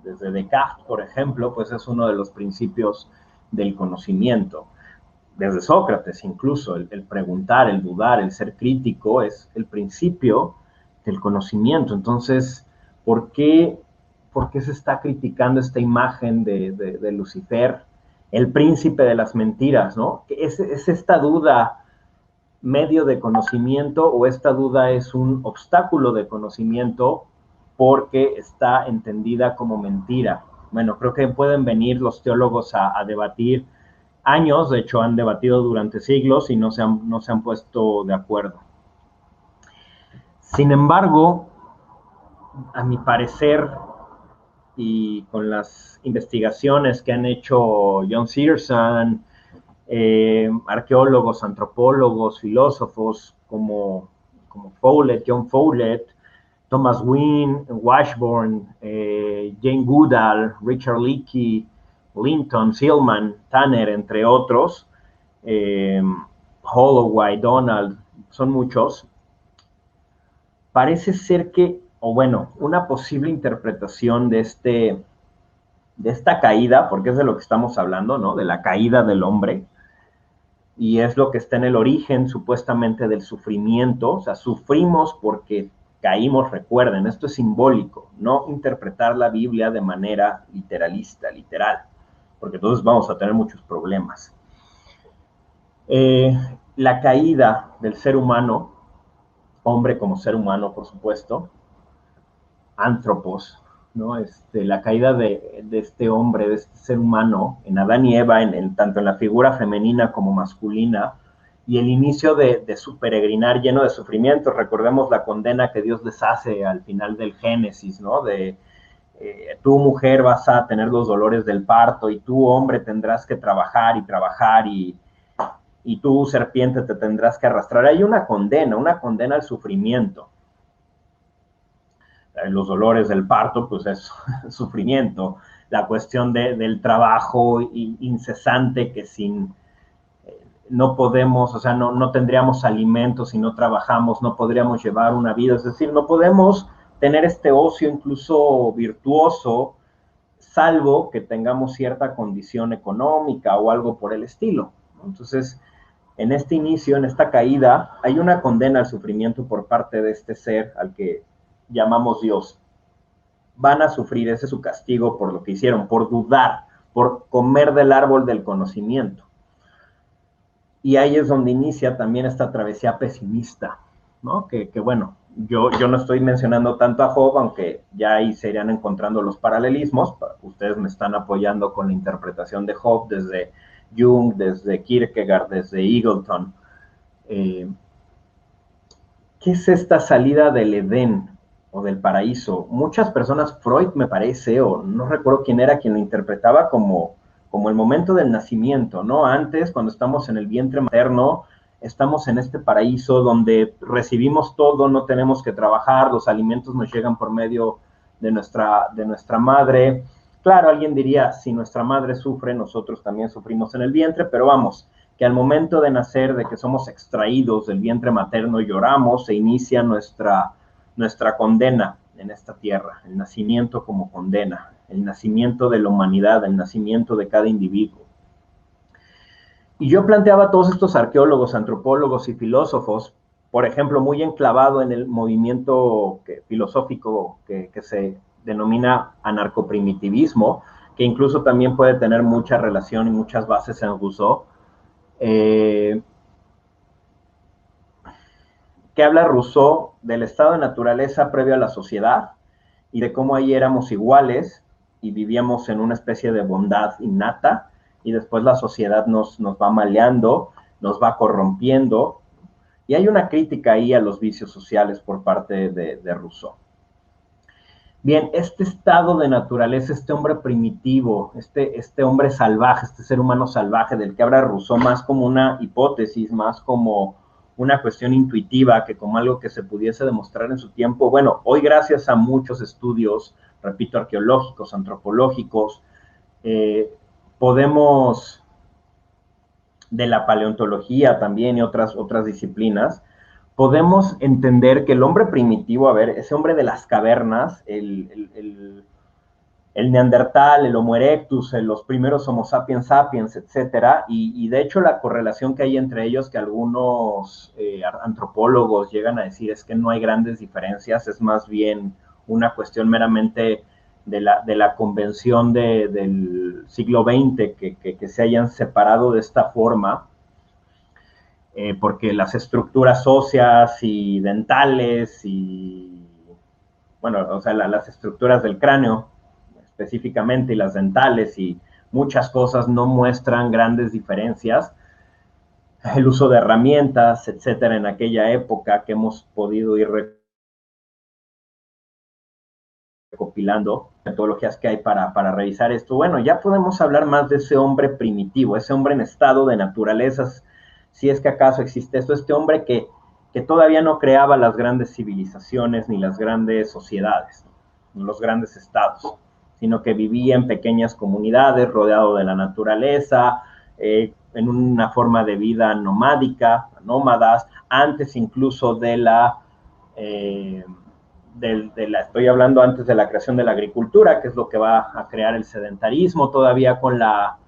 desde Descartes, por ejemplo, pues es uno de los principios del conocimiento. Desde Sócrates incluso, el preguntar, el dudar, el ser crítico es el principio del conocimiento. Entonces, ¿por qué se está criticando esta imagen de Lucifer, el príncipe de las mentiras, ¿no? ¿Es esta duda medio de conocimiento o esta duda es un obstáculo de conocimiento porque está entendida como mentira? Bueno, creo que pueden venir los teólogos a debatir años, de hecho han debatido durante siglos y no se han puesto de acuerdo. Sin embargo, a mi parecer, y con las investigaciones que han hecho John Searson, arqueólogos, antropólogos, filósofos como Follett, John Follett, Thomas Wynne, Washburn, Jane Goodall, Richard Leakey, Linton, Silman, Tanner, entre otros, Holloway, Donald, son muchos. Parece ser que, o bueno, una posible interpretación de esta caída, porque es de lo que estamos hablando, ¿no? De la caída del hombre, y es lo que está en el origen, supuestamente, del sufrimiento. O sea, sufrimos porque caímos, recuerden, esto es simbólico, no interpretar la Biblia de manera literalista, literal, porque entonces vamos a tener muchos problemas. La caída del ser humano, hombre como ser humano, por supuesto, antropos, ¿no? La caída de este hombre, de este ser humano, en Adán y Eva, tanto en la figura femenina como masculina, y el inicio de su peregrinar lleno de sufrimiento. Recordemos la condena que Dios les hace al final del Génesis, ¿no? Tú, mujer, vas a tener los dolores del parto, y tú, hombre, tendrás que trabajar y trabajar, y tú, serpiente, te tendrás que arrastrar. Hay una condena al sufrimiento. los dolores del parto, pues es sufrimiento. La cuestión del trabajo incesante que sin... no podemos, o sea, no tendríamos alimentos si no trabajamos, no podríamos llevar una vida, es decir, no podemos tener este ocio incluso virtuoso, salvo que tengamos cierta condición económica o algo por el estilo, ¿no? Entonces, en este inicio, en esta caída, hay una condena al sufrimiento por parte de este ser al que llamamos Dios. Van a sufrir, ese es su castigo por lo que hicieron, por dudar, por comer del árbol del conocimiento. Y ahí es donde inicia también esta travesía pesimista, ¿no? Que bueno, yo no estoy mencionando tanto a Job, aunque ya ahí se irían encontrando los paralelismos. Ustedes me están apoyando con la interpretación de Job desde Jung, desde Kierkegaard, desde Eagleton. ¿Qué es esta salida del Edén o del paraíso? Muchas personas, Freud me parece, o no recuerdo quién era quien lo interpretaba como el momento del nacimiento, ¿no? Antes, cuando estamos en el vientre materno, estamos en este paraíso donde recibimos todo, no tenemos que trabajar, los alimentos nos llegan por medio de nuestra madre. Claro, alguien diría, si nuestra madre sufre, nosotros también sufrimos en el vientre, pero vamos, que al momento de nacer, de que somos extraídos del vientre materno, lloramos, se inicia nuestra condena en esta tierra, el nacimiento como condena, el nacimiento de la humanidad, el nacimiento de cada individuo. Y yo planteaba a todos estos arqueólogos, antropólogos y filósofos, por ejemplo, muy enclavado en el movimiento filosófico que se denomina anarcoprimitivismo, que incluso también puede tener mucha relación y muchas bases en Rousseau. ¿Qué habla Rousseau? Del estado de naturaleza previo a la sociedad y de cómo ahí éramos iguales y vivíamos en una especie de bondad innata, y después la sociedad nos va maleando, nos va corrompiendo, y hay una crítica ahí a los vicios sociales por parte de Rousseau. Bien, este estado de naturaleza, este hombre primitivo, este hombre salvaje, este ser humano salvaje del que habla Rousseau más como una hipótesis, más como una cuestión intuitiva que como algo que se pudiese demostrar en su tiempo. Bueno, hoy gracias a muchos estudios, repito, arqueológicos, antropológicos, podemos, de la paleontología también y otras disciplinas, podemos entender que el hombre primitivo, a ver, ese hombre de las cavernas, el neandertal, el Homo erectus, los primeros Homo sapiens sapiens, etcétera, y de hecho la correlación que hay entre ellos, que algunos antropólogos llegan a decir es que no hay grandes diferencias, es más bien una cuestión meramente de la convención del siglo XX, que se hayan separado de esta forma, porque las estructuras óseas y dentales y, bueno, o sea, las estructuras del cráneo específicamente y las dentales y muchas cosas no muestran grandes diferencias. El uso de herramientas, etcétera, en aquella época que hemos podido ir recopilando metodologías que hay para revisar esto. Bueno, ya podemos hablar más de ese hombre primitivo, ese hombre en estado de naturalezas, si es que acaso existe esto, este hombre que todavía no creaba las grandes civilizaciones ni las grandes sociedades, ni los grandes estados, sino que vivía en pequeñas comunidades, rodeado de la naturaleza, en una forma de vida nomádica, nómadas, antes incluso de la... estoy hablando antes de la creación de la agricultura, que es lo que va a crear el sedentarismo, todavía con la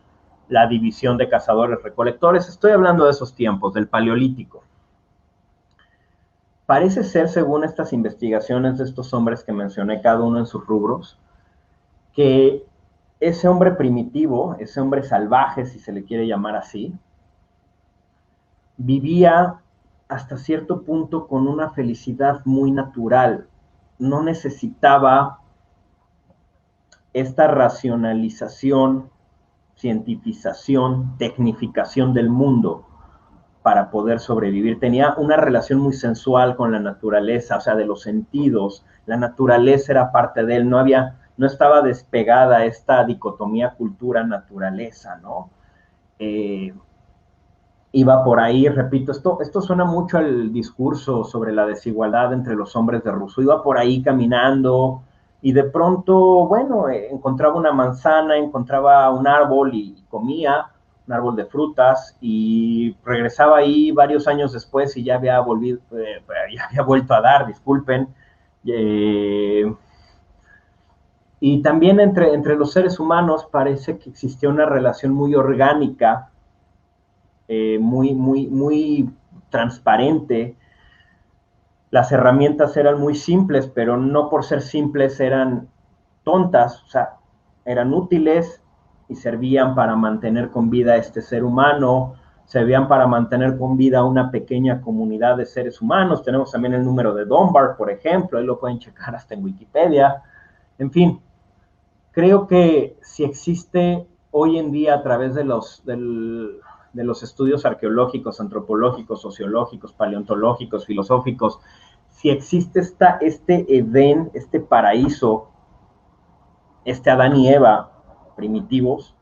división de cazadores-recolectores. Estoy hablando de esos tiempos, del Paleolítico. Parece ser, según estas investigaciones de estos hombres que mencioné, cada uno en sus rubros, que ese hombre primitivo, ese hombre salvaje, si se le quiere llamar así, vivía hasta cierto punto con una felicidad muy natural. No necesitaba esta racionalización, cientificación, tecnificación del mundo para poder sobrevivir. Tenía una relación muy sensual con la naturaleza, o sea, de los sentidos. La naturaleza era parte de él, no estaba despegada esta dicotomía cultura-naturaleza, ¿no? iba por ahí, repito, esto suena mucho al discurso sobre la desigualdad entre los hombres de Rousseau, iba por ahí caminando y de pronto, bueno, encontraba una manzana, encontraba un árbol y comía, un árbol de frutas, y regresaba ahí varios años después y ya había vuelto a dar, disculpen. Y también entre los seres humanos parece que existía una relación muy orgánica, muy transparente. Las herramientas eran muy simples, pero no por ser simples eran tontas, o sea, eran útiles y servían para mantener con vida a este ser humano, servían para mantener con vida a una pequeña comunidad de seres humanos. Tenemos también el número de Dunbar, por ejemplo, ahí lo pueden checar hasta en Wikipedia. En fin, creo que si existe hoy en día a través de los estudios arqueológicos, antropológicos, sociológicos, paleontológicos, filosóficos, si existe este Edén, este paraíso, este Adán y Eva primitivos,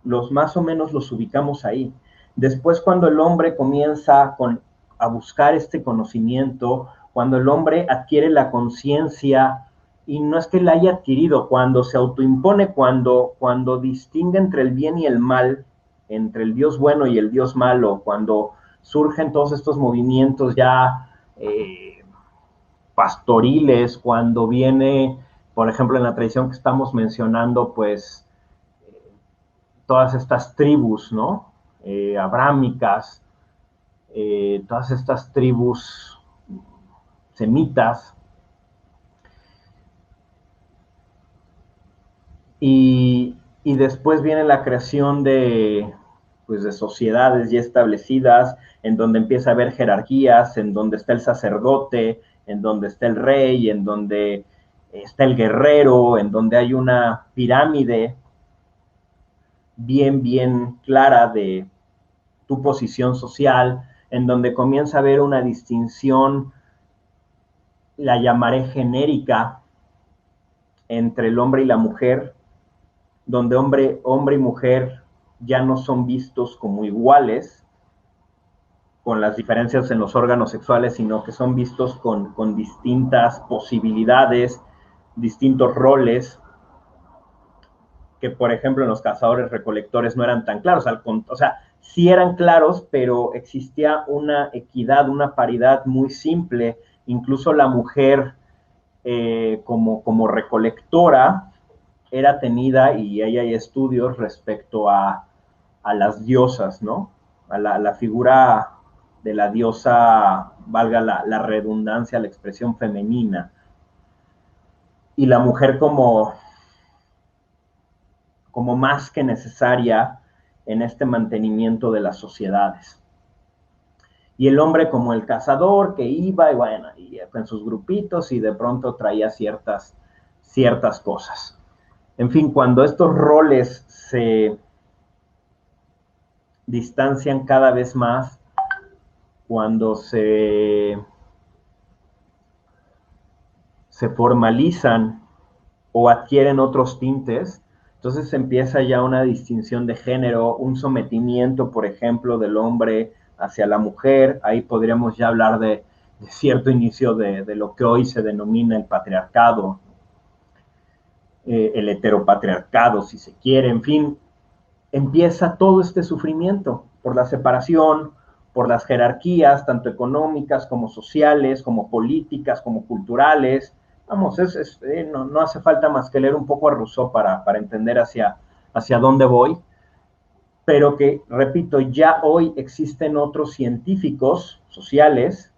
los más o menos los ubicamos ahí. Después, cuando el hombre comienza a buscar este conocimiento, cuando el hombre adquiere la conciencia, y no es que la haya adquirido, cuando se autoimpone, cuando distingue entre el bien y el mal, entre el Dios bueno y el Dios malo, cuando surgen todos estos movimientos ya pastoriles, cuando viene, por ejemplo, en la tradición que estamos mencionando, pues todas estas tribus, ¿no? Abrámicas, todas estas tribus semitas, y después viene la creación pues de sociedades ya establecidas, en donde empieza a haber jerarquías, en donde está el sacerdote, en donde está el rey, en donde está el guerrero, en donde hay una pirámide bien clara de tu posición social, en donde comienza a haber una distinción, la llamaré genérica, entre el hombre y la mujer, donde hombre y mujer ya no son vistos como iguales, con las diferencias en los órganos sexuales, sino que son vistos con distintas posibilidades, distintos roles, que por ejemplo en los cazadores recolectores no eran tan claros, o sea, sí eran claros, pero existía una equidad, una paridad muy simple. Incluso la mujer como recolectora era tenida, y ahí hay estudios respecto a las diosas, ¿no? A la figura de la diosa, valga la redundancia, la expresión femenina, y la mujer como más que necesaria en este mantenimiento de las sociedades. Y el hombre como el cazador que iba y bueno, y en sus grupitos, y de pronto traía ciertas cosas. En fin, cuando estos roles se distancian cada vez más, cuando se formalizan o adquieren otros tintes, entonces empieza ya una distinción de género, un sometimiento, por ejemplo, del hombre hacia la mujer. Ahí podríamos ya hablar de cierto inicio de lo que hoy se denomina el patriarcado, el heteropatriarcado, si se quiere. En fin, empieza todo este sufrimiento por la separación, por las jerarquías, tanto económicas como sociales, como políticas, como culturales. Vamos, no hace falta más que leer un poco a Rousseau para entender hacia dónde voy, pero que, repito, ya hoy existen otros científicos sociales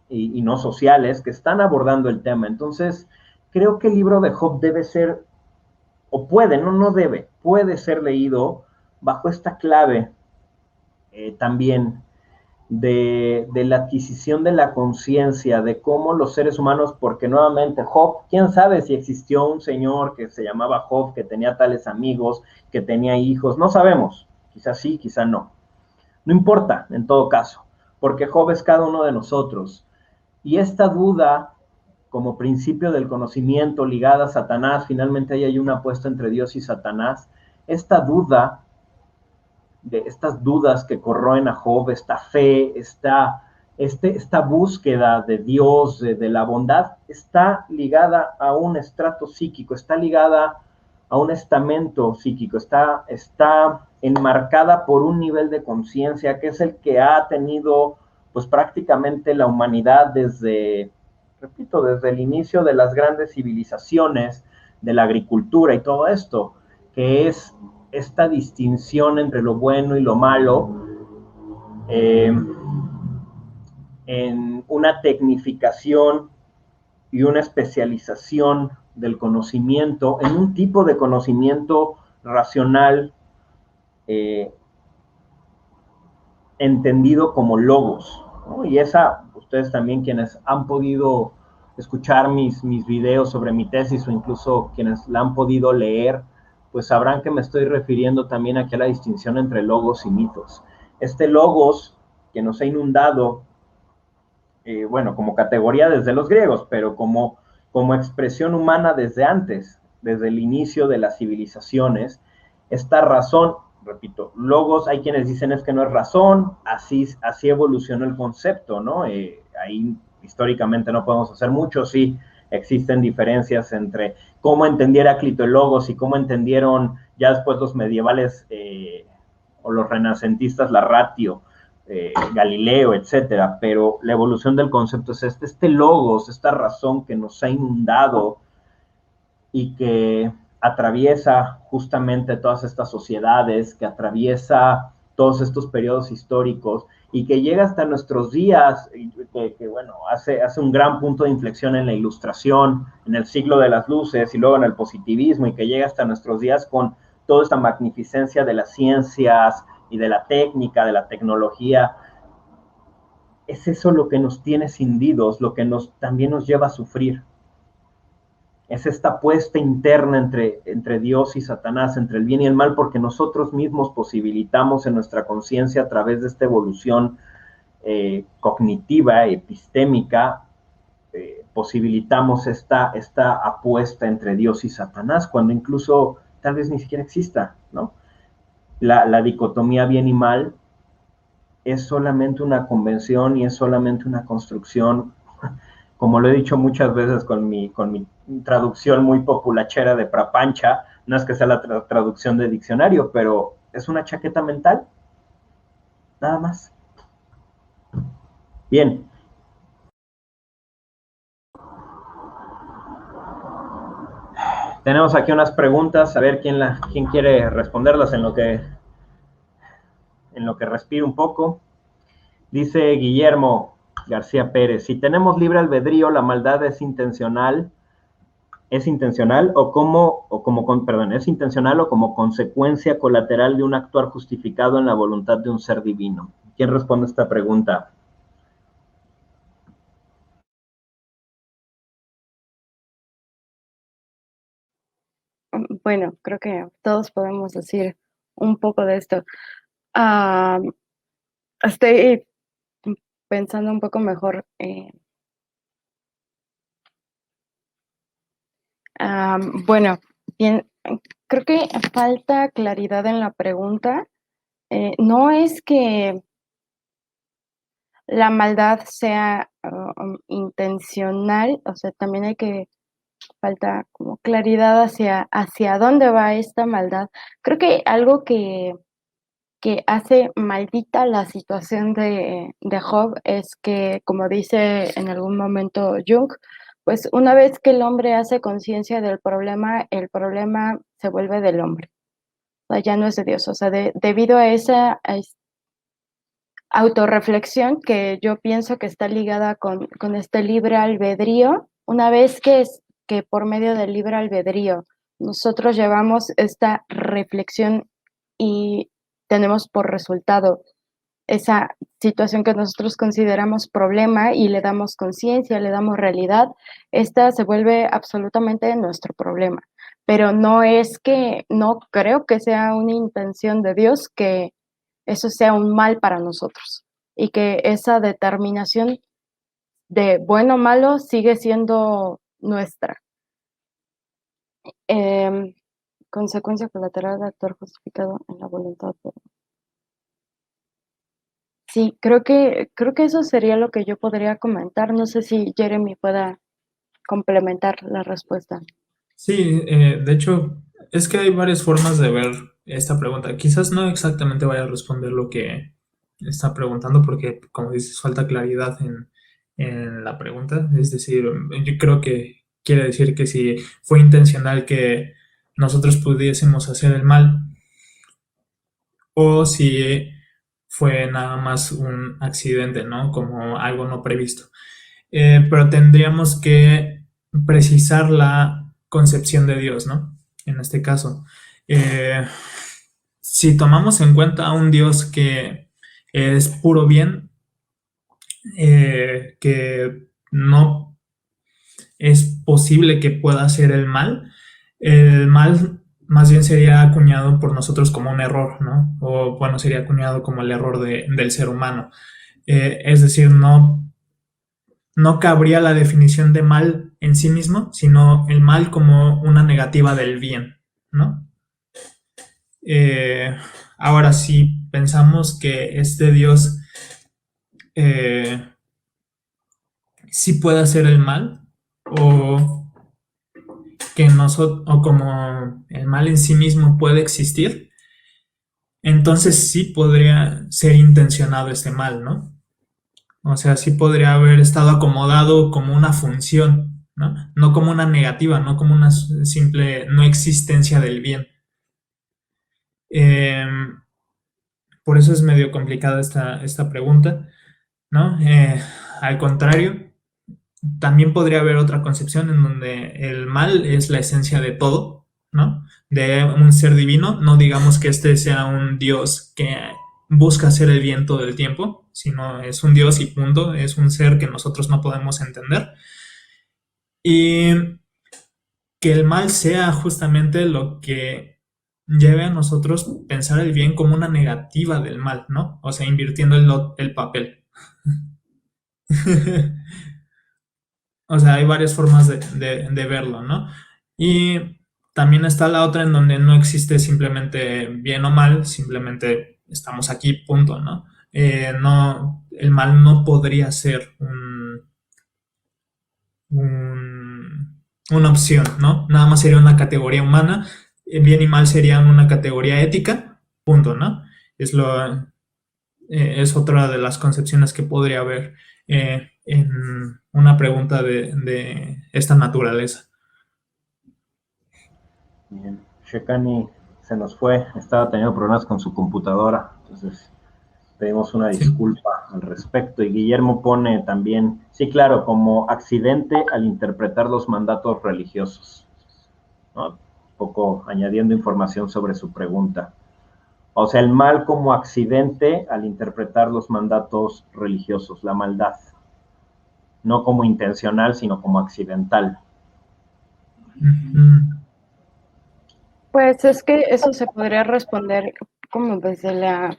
y no sociales que están abordando el tema. Entonces, creo que el libro de Job debe ser, o puede, no debe, puede ser leído bajo esta clave también de la adquisición de la conciencia, de cómo los seres humanos, porque nuevamente Job, quién sabe si existió un señor que se llamaba Job, que tenía tales amigos, que tenía hijos, no sabemos, quizás sí, quizás no. No importa, en todo caso, porque Job es cada uno de nosotros. Y esta duda, como principio del conocimiento ligada a Satanás, finalmente ahí hay una apuesta entre Dios y Satanás, esta duda estas dudas que corroen a Job, esta fe, esta búsqueda de Dios, de la bondad, está ligada a un estrato psíquico, está ligada a un estamento psíquico, está enmarcada por un nivel de conciencia que es el que ha tenido pues prácticamente la humanidad desde el inicio de las grandes civilizaciones, de la agricultura y todo esto, que es esta distinción entre lo bueno y lo malo, en una tecnificación y una especialización del conocimiento, en un tipo de conocimiento racional, entendido como logos, ¿no? Y ustedes también quienes han podido escuchar mis videos sobre mi tesis o incluso quienes la han podido leer, pues sabrán que me estoy refiriendo también aquí a la distinción entre logos y mitos. Este logos que nos ha inundado, bueno, como categoría desde los griegos, pero como expresión humana desde antes, desde el inicio de las civilizaciones, esta razón, repito, logos, hay quienes dicen es que no es razón, así evolucionó el concepto, ¿no? Ahí históricamente no podemos hacer mucho, sí existen diferencias entre cómo entendiera Heráclito el logos y cómo entendieron ya después los medievales o los renacentistas la ratio, Galileo, etcétera, pero la evolución del concepto es este logos, esta razón que nos ha inundado y que atraviesa justamente todas estas sociedades, que atraviesa todos estos periodos históricos y que llega hasta nuestros días, que bueno, hace un gran punto de inflexión en la Ilustración, en el siglo de las luces y luego en el positivismo, y que llega hasta nuestros días con toda esta magnificencia de las ciencias y de la técnica, de la tecnología. Es eso lo que nos tiene cindidos, lo que también nos lleva a sufrir. Es esta apuesta interna entre Dios y Satanás, entre el bien y el mal, porque nosotros mismos posibilitamos en nuestra conciencia a través de esta evolución cognitiva, epistémica, posibilitamos esta apuesta entre Dios y Satanás, cuando incluso tal vez ni siquiera exista, ¿no? La dicotomía bien y mal es solamente una convención y es solamente una construcción, como lo he dicho muchas veces con mi traducción muy populachera de Prapancha, no es que sea la traducción de diccionario, pero es una chaqueta mental, nada más. Bien. Tenemos aquí unas preguntas, a ver quién quiere responderlas en lo que respiro un poco. Dice Guillermo García Pérez, si tenemos libre albedrío, ¿la maldad es intencional? ¿Es intencional es intencional o como consecuencia colateral de un actuar justificado en la voluntad de un ser divino? ¿Quién responde a esta pregunta? Bueno, creo que todos podemos decir un poco de esto. Estoy pensando un poco mejor. Bueno, bien, creo que falta claridad en la pregunta. No es que la maldad sea intencional, o sea, también falta como claridad hacia dónde va esta maldad. Creo que algo que hace maldita la situación de Job es que, como dice en algún momento Jung, pues una vez que el hombre hace conciencia del problema, el problema se vuelve del hombre, o sea, ya no es de Dios, o sea, debido a esa autorreflexión que yo pienso que está ligada con este libre albedrío, una vez que por medio del libre albedrío nosotros llevamos esta reflexión y tenemos por resultado esa situación que nosotros consideramos problema y le damos conciencia, le damos realidad, esta se vuelve absolutamente nuestro problema. Pero no creo que sea una intención de Dios que eso sea un mal para nosotros y que esa determinación de bueno o malo sigue siendo nuestra. Consecuencia colateral de actuar justificado en la voluntad. Sí, creo que eso sería lo que yo podría comentar. No sé si Jeremy pueda complementar la respuesta. Sí, de hecho, es que hay varias formas de ver esta pregunta. Quizás no exactamente vaya a responder lo que está preguntando porque, como dices, falta claridad en la pregunta. Es decir, yo creo que quiere decir que si fue intencional que nosotros pudiésemos hacer el mal o si fue nada más un accidente, ¿no? Como algo no previsto. Pero tendríamos que precisar la concepción de Dios, ¿no? En este caso. Eh, si tomamos en cuenta a un Dios que es puro bien, que no es posible que pueda hacer el mal más bien sería acuñado por nosotros como un error, ¿no? O bueno, sería acuñado como el error del ser humano. Es decir, no cabría la definición de mal en sí mismo, sino el mal como una negativa del bien, ¿no? Eh, ahora, si pensamos que este Dios eh, sí puede hacer el mal, o que nosotros, o como el mal en sí mismo puede existir, entonces sí podría ser intencionado este mal, ¿no? O sea, sí podría haber estado acomodado como una función, ¿no? No como una negativa, no como una simple no existencia del bien. Eh, por eso es medio complicada esta pregunta, ¿no? Al contrario, también podría haber otra concepción en donde el mal es la esencia de todo, ¿no? De un ser divino, no digamos que este sea un Dios que busca hacer el bien todo el tiempo, sino es un Dios y punto, es un ser que nosotros no podemos entender. Y que el mal sea justamente lo que lleve a nosotros pensar el bien como una negativa del mal, ¿no? O sea, invirtiendo el papel. O sea, hay varias formas de verlo, ¿no? Y también está la otra en donde no existe simplemente bien o mal, simplemente estamos aquí, punto, ¿no? No, el mal no podría ser una opción, ¿no? Nada más sería una categoría humana, bien y mal serían una categoría ética, punto, ¿no? Es otra de las concepciones que podría haber en una pregunta de esta naturaleza. Bien, Shekani se nos fue, estaba teniendo problemas con su computadora, entonces pedimos una Sí. disculpa al respecto. Y Guillermo pone también, sí, claro, como accidente al interpretar los mandatos religiosos, ¿no? Un poco añadiendo información sobre su pregunta. O sea, el mal como accidente al interpretar los mandatos religiosos, la maldad, no como intencional, sino como accidental. Ujú. Pues es que eso se podría responder como desde las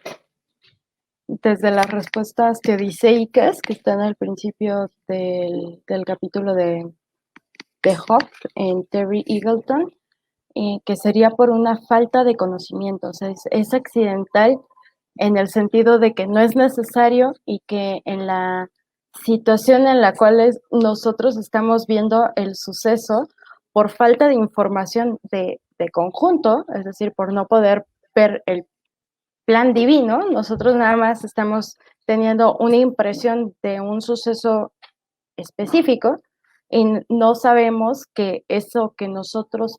respuestas teodiceicas que están al principio del capítulo de Job en Terry Eagleton, que sería por una falta de conocimiento. O sea, es accidental en el sentido de que no es necesario y que en la situación en la cual nosotros estamos viendo el suceso, por falta de información de conjunto, es decir, por no poder ver el plan divino, nosotros nada más estamos teniendo una impresión de un suceso específico y no sabemos que eso que nosotros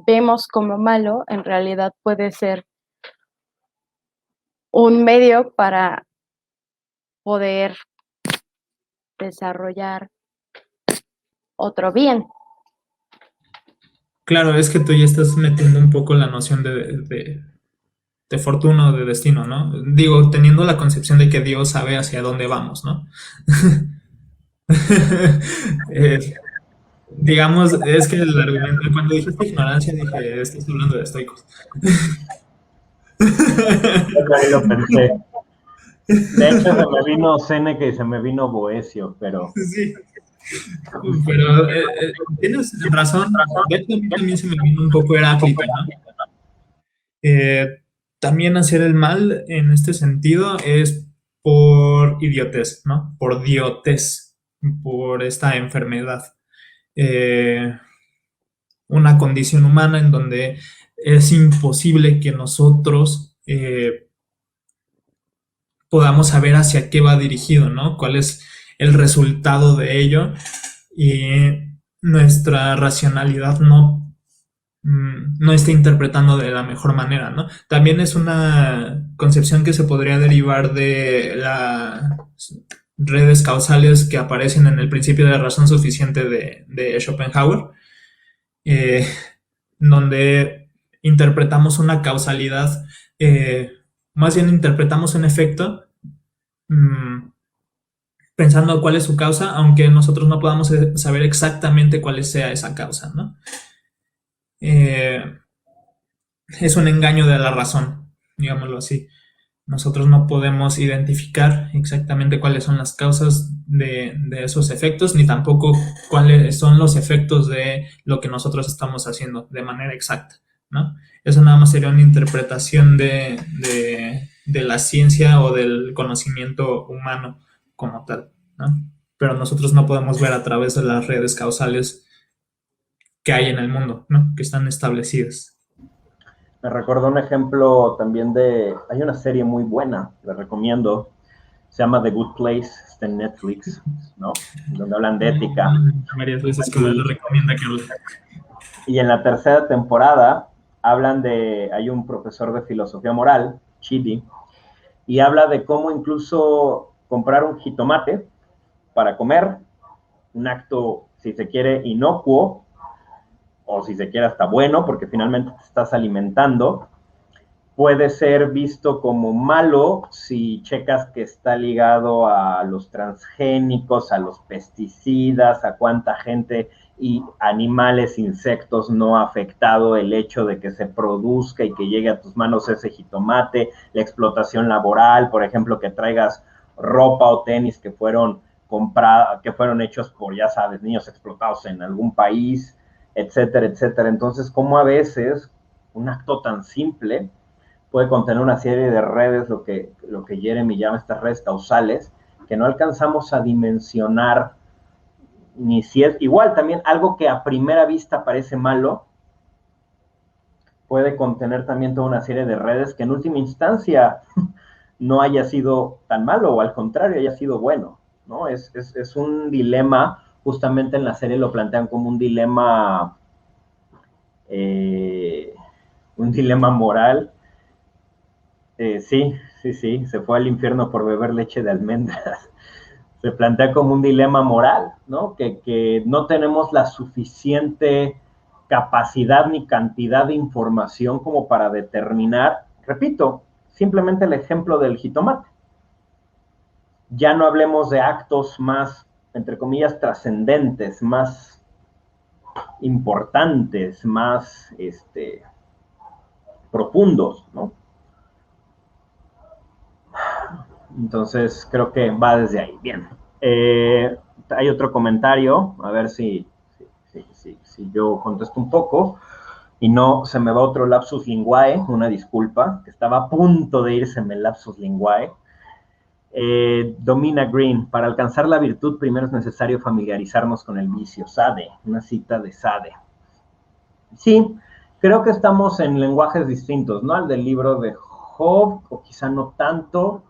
vemos como malo en realidad puede ser un medio para poder desarrollar otro bien. Claro, es que tú ya estás metiendo un poco la noción de fortuna o de destino, ¿no? Digo, teniendo la concepción de que Dios sabe hacia dónde vamos, ¿no? Digamos, es que el argumento, cuando dijiste ignorancia, dije, estás hablando de estoicos. Ahí lo pensé. De hecho, se me vino Séneca y se me vino Boecio, pero... Sí, pero tienes razón. De hecho, a mí también se me vino un poco Heráclito, ¿no? Eh, también hacer el mal en este sentido es por idiotez, ¿no? Por diotez, por esta enfermedad. Una condición humana en donde es imposible que nosotros podamos saber hacia qué va dirigido, ¿no? Cuál es el resultado de ello, y nuestra racionalidad no está interpretando de la mejor manera, ¿no? También es una concepción que se podría derivar de las redes causales que aparecen en el principio de la razón suficiente de Schopenhauer, eh, donde interpretamos una causalidad, más bien interpretamos un efecto pensando cuál es su causa, aunque nosotros no podamos saber exactamente cuál sea esa causa, ¿no? Es un engaño de la razón, digámoslo así. Nosotros no podemos identificar exactamente cuáles son las causas de esos efectos, ni tampoco cuáles son los efectos de lo que nosotros estamos haciendo de manera exacta, ¿no? Eso nada más sería una interpretación de la ciencia o del conocimiento humano como tal, ¿no? Pero nosotros no podemos ver a través de las redes causales que hay en el mundo, ¿no? Que están establecidas. Me recordó un ejemplo también hay una serie muy buena, la recomiendo, se llama The Good Place, está en Netflix, ¿no? Donde hablan de ética. Varias veces que lo recomienda que y en la tercera temporada hay un profesor de filosofía moral, Chidi, y habla de cómo incluso comprar un jitomate para comer, un acto, si se quiere, inocuo, o si se quiere hasta bueno, porque finalmente te estás alimentando, puede ser visto como malo si checas que está ligado a los transgénicos, a los pesticidas, a cuánta gente y animales, insectos no ha afectado el hecho de que se produzca y que llegue a tus manos ese jitomate, la explotación laboral, por ejemplo, que traigas ropa o tenis que fueron hechos por, ya sabes, niños explotados en algún país, etcétera, etcétera. Entonces, como a veces un acto tan simple puede contener una serie de redes, lo que Jeremy llama estas redes causales, que no alcanzamos a dimensionar, ni si es igual. También algo que a primera vista parece malo, puede contener también toda una serie de redes que en última instancia no haya sido tan malo, o al contrario, haya sido bueno, ¿no? Es un dilema, justamente en la serie lo plantean como un dilema moral. Sí, se fue al infierno por beber leche de almendras. Se plantea como un dilema moral, ¿no? Que no tenemos la suficiente capacidad ni cantidad de información como para determinar, repito, simplemente el ejemplo del jitomate. Ya no hablemos de actos más, entre comillas, trascendentes, más importantes, más profundos, ¿no? Entonces, creo que va desde ahí. Bien. Hay otro comentario, a ver si yo contesto un poco y no se me va otro lapsus linguae, una disculpa, que estaba a punto de irseme el lapsus linguae. Domina Green, para alcanzar la virtud primero es necesario familiarizarnos con el vicio. Sade, una cita de Sade. Sí, creo que estamos en lenguajes distintos, ¿no? Al del libro de Job, o quizá no tanto.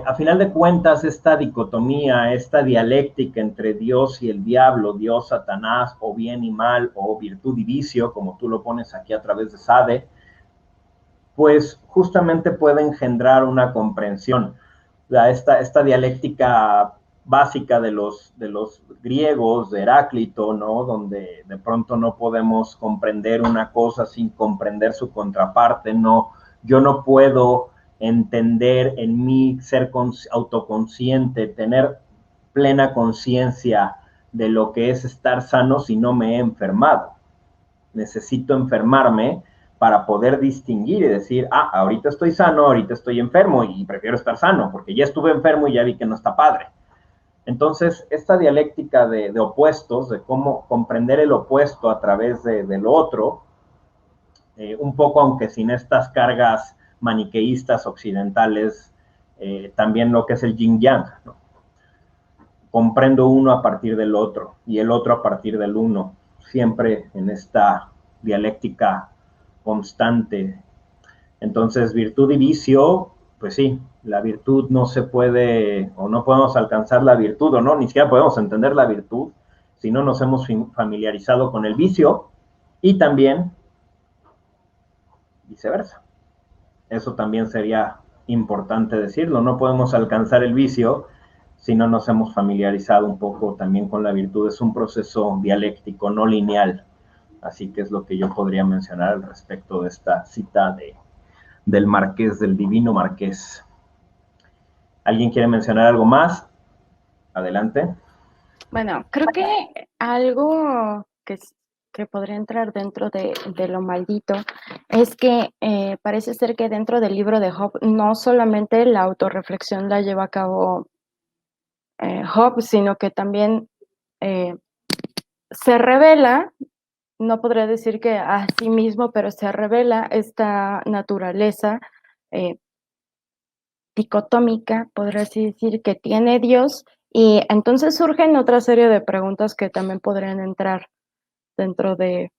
A final de cuentas, esta dicotomía, esta dialéctica entre Dios y el diablo, Dios, Satanás, o bien y mal, o virtud y vicio, como tú lo pones aquí a través de Sade, pues justamente puede engendrar una comprensión. Esta dialéctica básica de los griegos, de Heráclito, ¿no? Donde de pronto no podemos comprender una cosa sin comprender su contraparte, ¿no? Yo no puedo entender en mí, ser autoconsciente, tener plena conciencia de lo que es estar sano si no me he enfermado. Necesito enfermarme para poder distinguir y decir, ahorita estoy sano, ahorita estoy enfermo y prefiero estar sano porque ya estuve enfermo y ya vi que no está padre. Entonces, esta dialéctica de opuestos, de cómo comprender el opuesto a través de lo otro, un poco aunque sin estas cargas maniqueístas occidentales también lo que es el yin-yang, ¿no? Comprendo uno a partir del otro y el otro a partir del uno, siempre en esta dialéctica constante. Entonces, virtud y vicio, pues sí, la virtud no se puede, o no podemos alcanzar la virtud, o no, ni siquiera podemos entender la virtud si no nos hemos familiarizado con el vicio, y también viceversa. Eso también sería importante decirlo, no podemos alcanzar el vicio si no nos hemos familiarizado un poco también con la virtud. Es un proceso dialéctico, no lineal. Así que es lo que yo podría mencionar al respecto de esta cita del Marqués, del Divino Marqués. ¿Alguien quiere mencionar algo más? Adelante. Bueno, creo que algo que podría entrar dentro de lo maldito es que parece ser que dentro del libro de Job no solamente la autorreflexión la lleva a cabo Job, sino que también se revela, no podría decir que a sí mismo, pero se revela esta naturaleza dicotómica, podría así decir, que tiene Dios, y entonces surgen otra serie de preguntas que también podrían entrar dentro de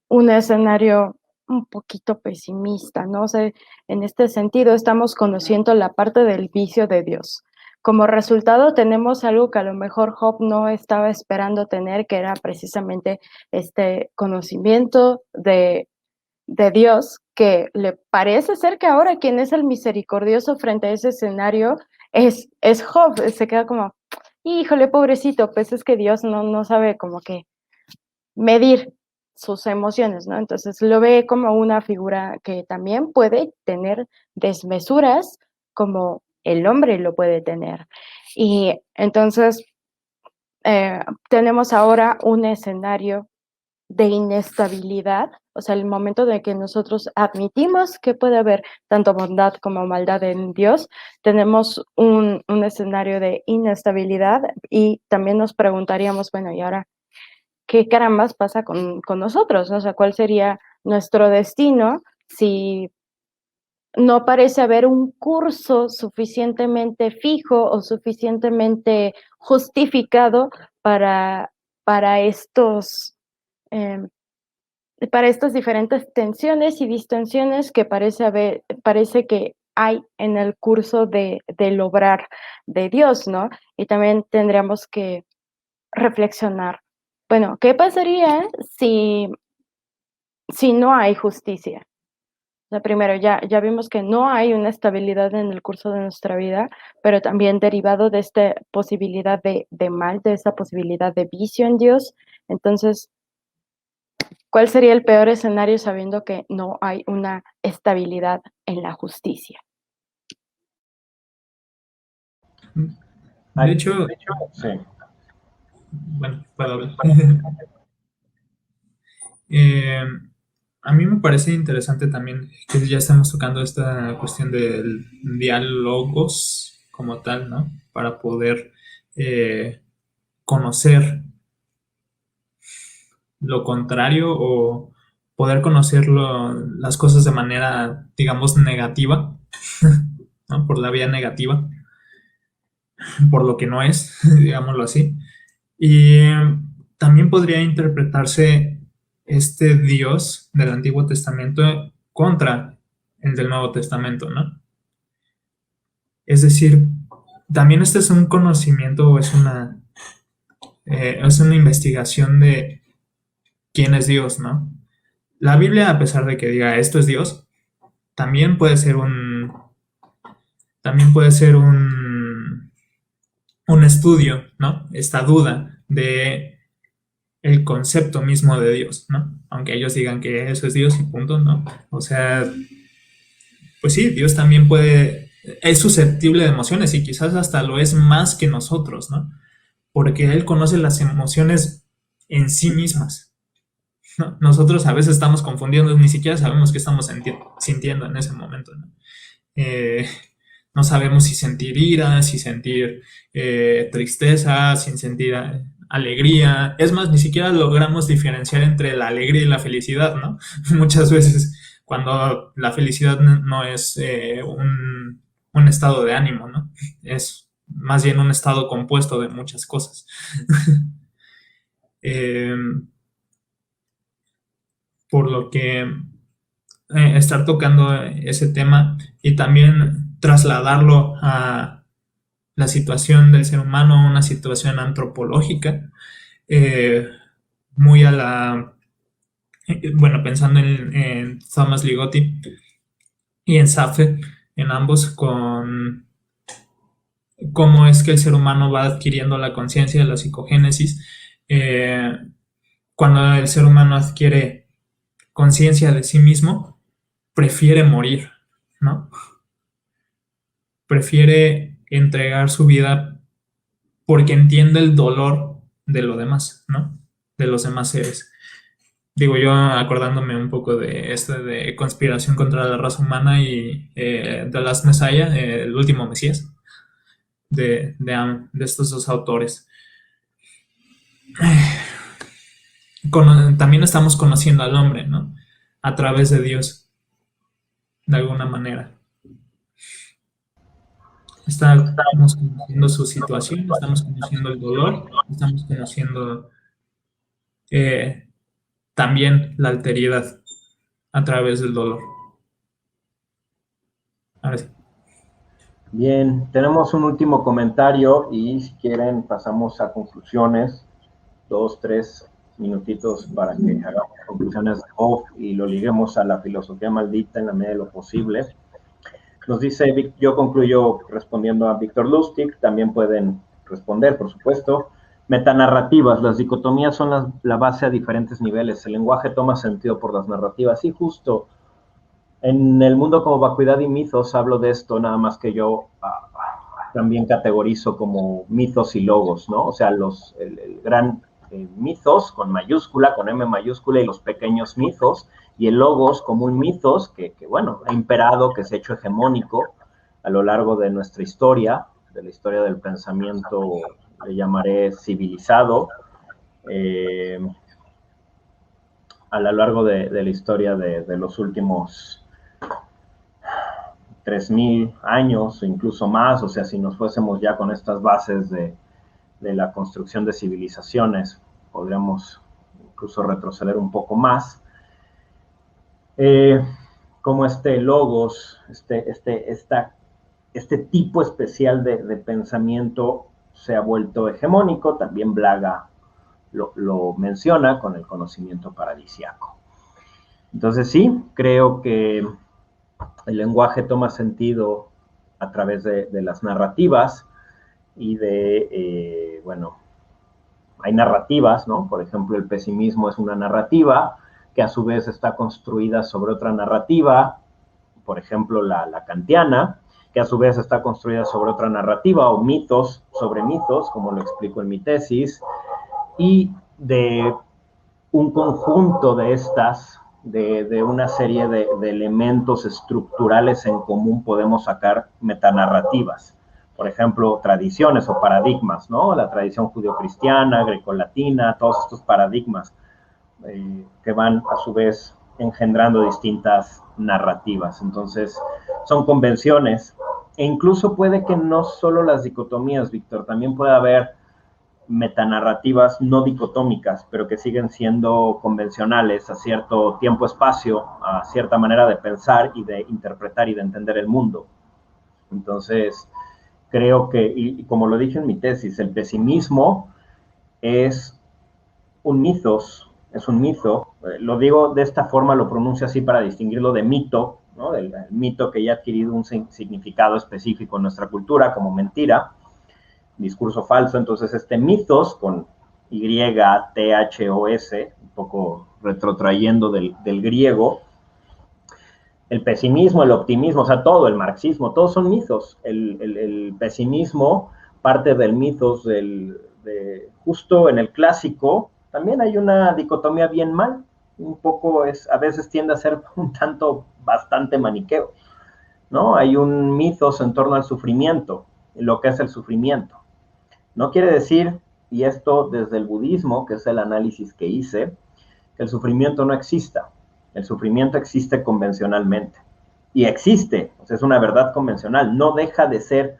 un escenario un poquito pesimista, ¿no? O sea, en este sentido estamos conociendo la parte del vicio de Dios. Como resultado tenemos algo que a lo mejor Job no estaba esperando tener, que era precisamente este conocimiento de Dios, que le parece ser que ahora quien es el misericordioso frente a ese escenario es Job. Se queda como, híjole, pobrecito, pues es que Dios no sabe como que medir sus emociones, ¿no? Entonces lo ve como una figura que también puede tener desmesuras como el hombre lo puede tener. Y entonces tenemos ahora un escenario de inestabilidad, o sea, el momento de que nosotros admitimos que puede haber tanto bondad como maldad en Dios, tenemos un escenario de inestabilidad y también nos preguntaríamos, bueno, ¿y ahora qué carambas pasa con nosotros? O sea, ¿cuál sería nuestro destino si no parece haber un curso suficientemente fijo o suficientemente justificado para estos para estas diferentes tensiones y distensiones que parece que hay en el curso del obrar de Dios, ¿no? Y también tendríamos que reflexionar, bueno, ¿qué pasaría si no hay justicia? O sea, primero, ya vimos que no hay una estabilidad en el curso de nuestra vida, pero también derivado de esta posibilidad de mal, de esa posibilidad de vicio en Dios. Entonces, ¿cuál sería el peor escenario sabiendo que no hay una estabilidad en la justicia? De hecho, sí. Bueno, puedo hablar. A mí me parece interesante también que ya estamos tocando esta cuestión del diálogos como tal, ¿no? Para poder conocer lo contrario o poder conocer las cosas de manera, digamos, negativa, ¿no? Por la vía negativa, por lo que no es, digámoslo así. Y también podría interpretarse este Dios del Antiguo Testamento contra el del Nuevo Testamento, ¿no? Es decir, también este es un conocimiento o es una investigación de quién es Dios, ¿no? La Biblia, a pesar de que diga esto es Dios, también puede ser un estudio, ¿no? Esta duda de el concepto mismo de Dios, ¿no? Aunque ellos digan que eso es Dios y punto, ¿no? O sea, pues sí, Dios también es susceptible de emociones y quizás hasta lo es más que nosotros, ¿no? Porque Él conoce las emociones en sí mismas, ¿no? Nosotros a veces estamos confundiendo, ni siquiera sabemos qué estamos sintiendo en ese momento, ¿no? No sabemos si sentir ira, si sentir tristeza, si sentir alegría. Es más, ni siquiera logramos diferenciar entre la alegría y la felicidad, ¿no? Muchas veces cuando la felicidad no es un estado de ánimo, ¿no? Es más bien un estado compuesto de muchas cosas. Eh, por lo que estar tocando ese tema y también trasladarlo a la situación del ser humano, una situación antropológica, eh, muy a la, bueno, pensando en Thomas Ligotti y en Saffe, en ambos, con cómo es que el ser humano va adquiriendo la conciencia de la psicogénesis. Eh, Cuando el ser humano adquiere conciencia de sí mismo, prefiere morir, ¿no? Prefiere entregar su vida porque entiende el dolor de lo demás, ¿no? De los demás seres. Digo, yo acordándome un poco de de conspiración contra la raza humana y The Last Messiah, el último Mesías, de estos dos autores. También estamos conociendo al hombre, ¿no? A través de Dios, de alguna manera. Estamos conociendo su situación, estamos conociendo el dolor, estamos conociendo eh, también la alteridad a través del dolor. Ahora sí. Bien, tenemos un último comentario y si quieren pasamos a conclusiones, 2, 3 minutitos para que hagamos conclusiones de Hoff y lo liguemos a la filosofía maldita en la medida de lo posible. Nos dice, yo concluyo respondiendo a Víctor Lustig, también pueden responder, por supuesto. Metanarrativas, las dicotomías son la base a diferentes niveles. El lenguaje toma sentido por las narrativas. Y justo en el mundo como vacuidad y mitos hablo de esto, nada más que yo también categorizo como mitos y logos, ¿no? O sea, el gran mitos con mayúscula, con M mayúscula, y los pequeños mitos, y el logos como un mitos que, bueno, ha imperado, que se ha hecho hegemónico a lo largo de nuestra historia, de la historia del pensamiento, le llamaré civilizado, a lo largo de la historia de los últimos 3.000 años o incluso más, o sea, si nos fuésemos ya con estas bases de la construcción de civilizaciones, podríamos incluso retroceder un poco más. Como este logos, este tipo especial de pensamiento se ha vuelto hegemónico, también Blaga lo menciona con el conocimiento paradisiaco. Entonces sí, creo que el lenguaje toma sentido a través de las narrativas y bueno, hay narrativas, ¿no? Por ejemplo, el pesimismo es una narrativa que a su vez está construida sobre otra narrativa, por ejemplo, la kantiana, que a su vez está construida sobre otra narrativa, o mitos sobre mitos, como lo explico en mi tesis, y de un conjunto de estas, de una serie de elementos estructurales en común podemos sacar metanarrativas. Por ejemplo, tradiciones o paradigmas, ¿no? La tradición judio-cristiana, grecolatina, todos estos paradigmas que van a su vez engendrando distintas narrativas. Entonces, son convenciones e incluso puede que no solo las dicotomías, Víctor, también puede haber metanarrativas no dicotómicas, pero que siguen siendo convencionales a cierto tiempo-espacio, a cierta manera de pensar y de interpretar y de entender el mundo. Entonces, creo que, y como lo dije en mi tesis, el pesimismo es un mitos, es un mito, lo digo de esta forma, lo pronuncio así para distinguirlo de mito, ¿no? Del mito que ya ha adquirido un significado específico en nuestra cultura como mentira, discurso falso. Entonces este mitos con Y-T-H-O-S, un poco retrotrayendo del griego, el pesimismo, el optimismo, o sea, todo, el marxismo, todos son mitos. El pesimismo parte del mitos justo en el clásico, también hay una dicotomía bien mal, un poco a veces tiende a ser un tanto bastante maniqueo, ¿no? Hay un mitos en torno al sufrimiento, lo que es el sufrimiento. No quiere decir, y esto desde el budismo, que es el análisis que hice, que el sufrimiento no exista. El sufrimiento existe convencionalmente. y existe, o sea, es una verdad convencional, no deja de ser,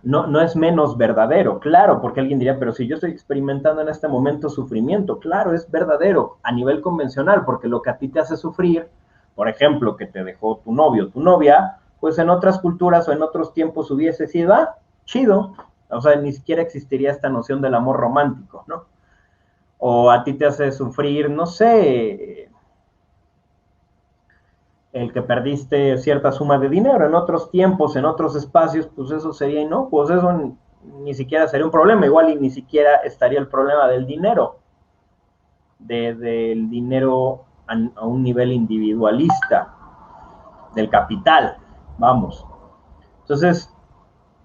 no es menos verdadero, claro, porque alguien diría, pero si yo estoy experimentando en este momento sufrimiento, claro, es verdadero a nivel convencional, porque lo que a ti te hace sufrir, por ejemplo, que te dejó tu novio o tu novia, pues en otras culturas o en otros tiempos hubiese sido, chido, o sea, ni siquiera existiría esta noción del amor romántico, ¿no? O a ti te hace sufrir, no sé, el que perdiste cierta suma de dinero en otros tiempos, en otros espacios, pues eso sería, no, pues eso ni siquiera sería un problema, igual y ni siquiera estaría el problema del dinero, del dinero a un nivel individualista, del capital, vamos. Entonces,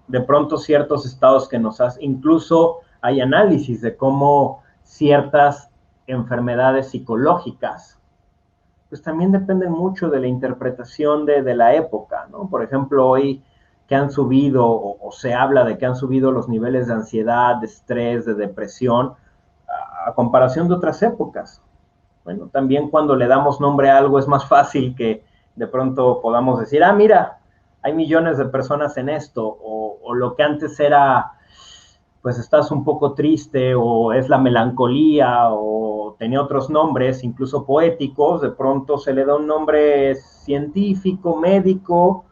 de pronto ciertos estados que nos hacen, incluso hay análisis de cómo ciertas enfermedades psicológicas pues también dependen mucho de la interpretación de la época, ¿no? Por ejemplo, hoy que han subido o se habla de que han subido los niveles de ansiedad, de estrés, de depresión, a comparación de otras épocas. Bueno, también cuando le damos nombre a algo es más fácil que de pronto podamos decir, mira, hay millones de personas en esto, o lo que antes era pues estás un poco triste o es la melancolía o tenía otros nombres, incluso poéticos, de pronto se le da un nombre científico, médico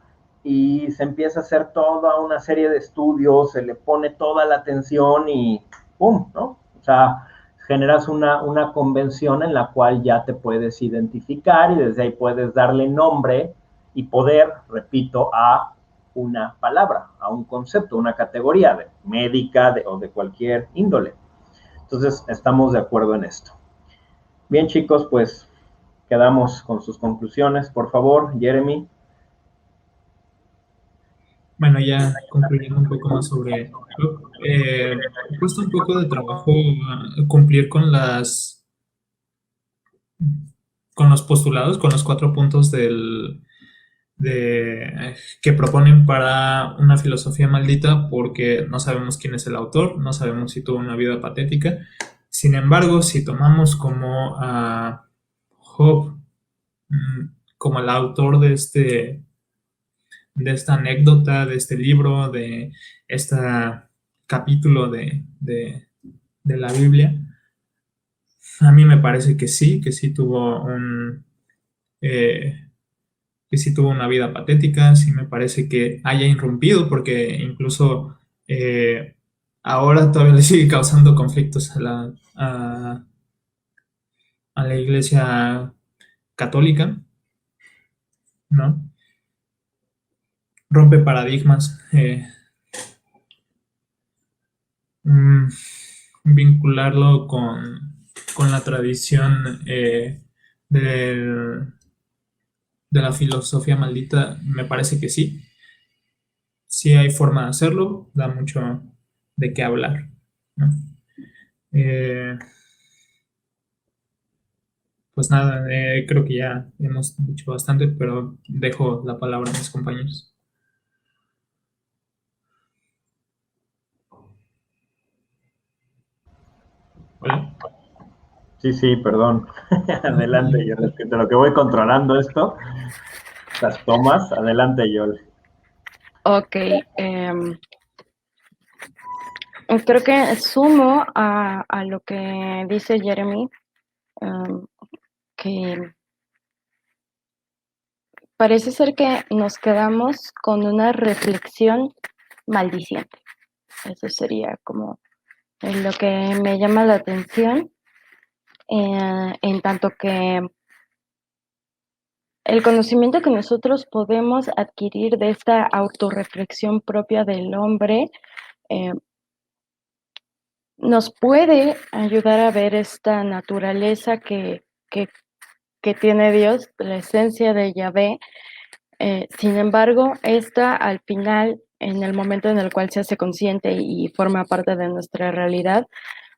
y se empieza a hacer toda una serie de estudios, se le pone toda la atención y ¡pum!, ¿no? O sea, generas una convención en la cual ya te puedes identificar y desde ahí puedes darle nombre y poder, repito, a una palabra, a un concepto, una categoría de médica o de cualquier índole. Entonces, estamos de acuerdo en esto. Bien, chicos, pues quedamos con sus conclusiones. Por favor, Jeremy. Bueno, ya concluyendo un poco más sobre cuesta un poco de trabajo cumplir con los postulados, con los 4 puntos que proponen para una filosofía maldita, porque no sabemos quién es el autor, no sabemos si tuvo una vida patética. Sin embargo, si tomamos como a Job como el autor de esta anécdota, de este libro, de este capítulo de la Biblia, a mí me parece que sí tuvo eh, que sí tuvo una vida patética, sí me parece que haya irrumpido, porque incluso ahora todavía le sigue causando conflictos a la iglesia católica, ¿no? Rompe paradigmas, mm, vincularlo con la tradición del- de la filosofía maldita, me parece que sí. Sí hay forma de hacerlo, da mucho de qué hablar, ¿no? Eh, pues nada, creo que ya hemos dicho bastante, pero dejo la palabra a mis compañeros. Hola. Sí, perdón. Adelante, yo es que de lo que voy controlando esto, las tomas, adelante, Yol. Ok, creo que sumo a lo que dice Jeremy, que parece ser que nos quedamos con una reflexión maldiciente. Eso sería como lo que me llama la atención, en tanto que el conocimiento que nosotros podemos adquirir de esta autorreflexión propia del hombre nos puede ayudar a ver esta naturaleza que tiene Dios, la esencia de Yahvé. Sin embargo, esta al final, en el momento en el cual se hace consciente y forma parte de nuestra realidad,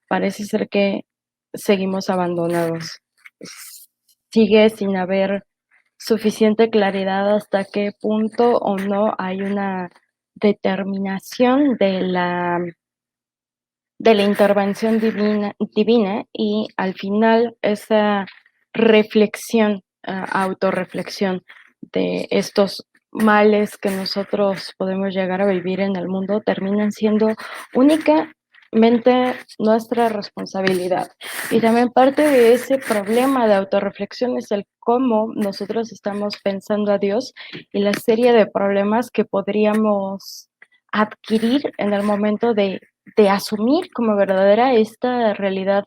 parece ser que seguimos abandonados. Sigue sin haber suficiente claridad hasta qué punto o no hay una determinación de la intervención divina y al final esa reflexión autorreflexión de estos males que nosotros podemos llegar a vivir en el mundo terminan siendo únicamente nuestra responsabilidad. Y también parte de ese problema de autorreflexión es el cómo nosotros estamos pensando a Dios y la serie de problemas que podríamos adquirir en el momento de asumir como verdadera esta realidad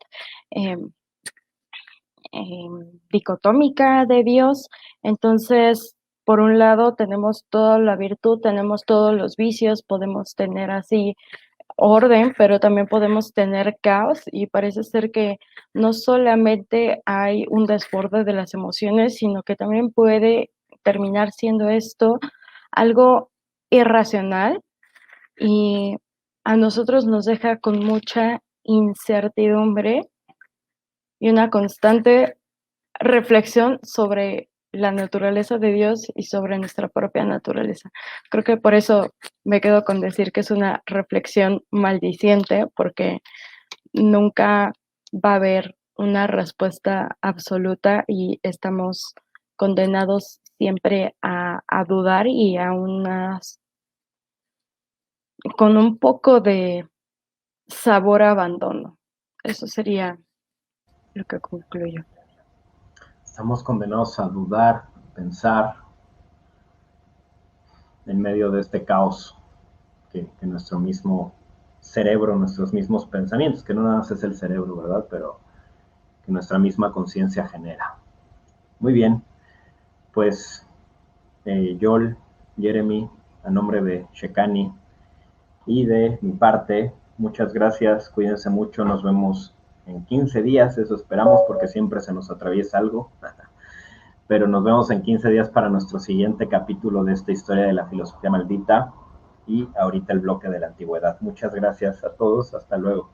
dicotómica de Dios. Entonces, por un lado tenemos toda la virtud, tenemos todos los vicios, podemos tener así orden, pero también podemos tener caos y parece ser que no solamente hay un desborde de las emociones, sino que también puede terminar siendo esto algo irracional y a nosotros nos deja con mucha incertidumbre y una constante reflexión sobre la naturaleza de Dios y sobre nuestra propia naturaleza. Creo que por eso me quedo con decir que es una reflexión maldiciente, porque nunca va a haber una respuesta absoluta y estamos condenados siempre a dudar y a con un poco de sabor a abandono. Eso sería lo que concluyo. Estamos condenados a dudar, pensar en medio de este caos que nuestro mismo cerebro, nuestros mismos pensamientos, que no nada más es el cerebro, ¿verdad? Pero que nuestra misma conciencia genera. Muy bien, pues Joel, Jeremy, a nombre de Shekani y de mi parte, muchas gracias, cuídense mucho, nos vemos en 15 días, eso esperamos porque siempre se nos atraviesa algo, pero nos vemos en 15 días para nuestro siguiente capítulo de esta historia de la filosofía maldita y ahorita el bloque de la antigüedad. Muchas gracias a todos, hasta luego.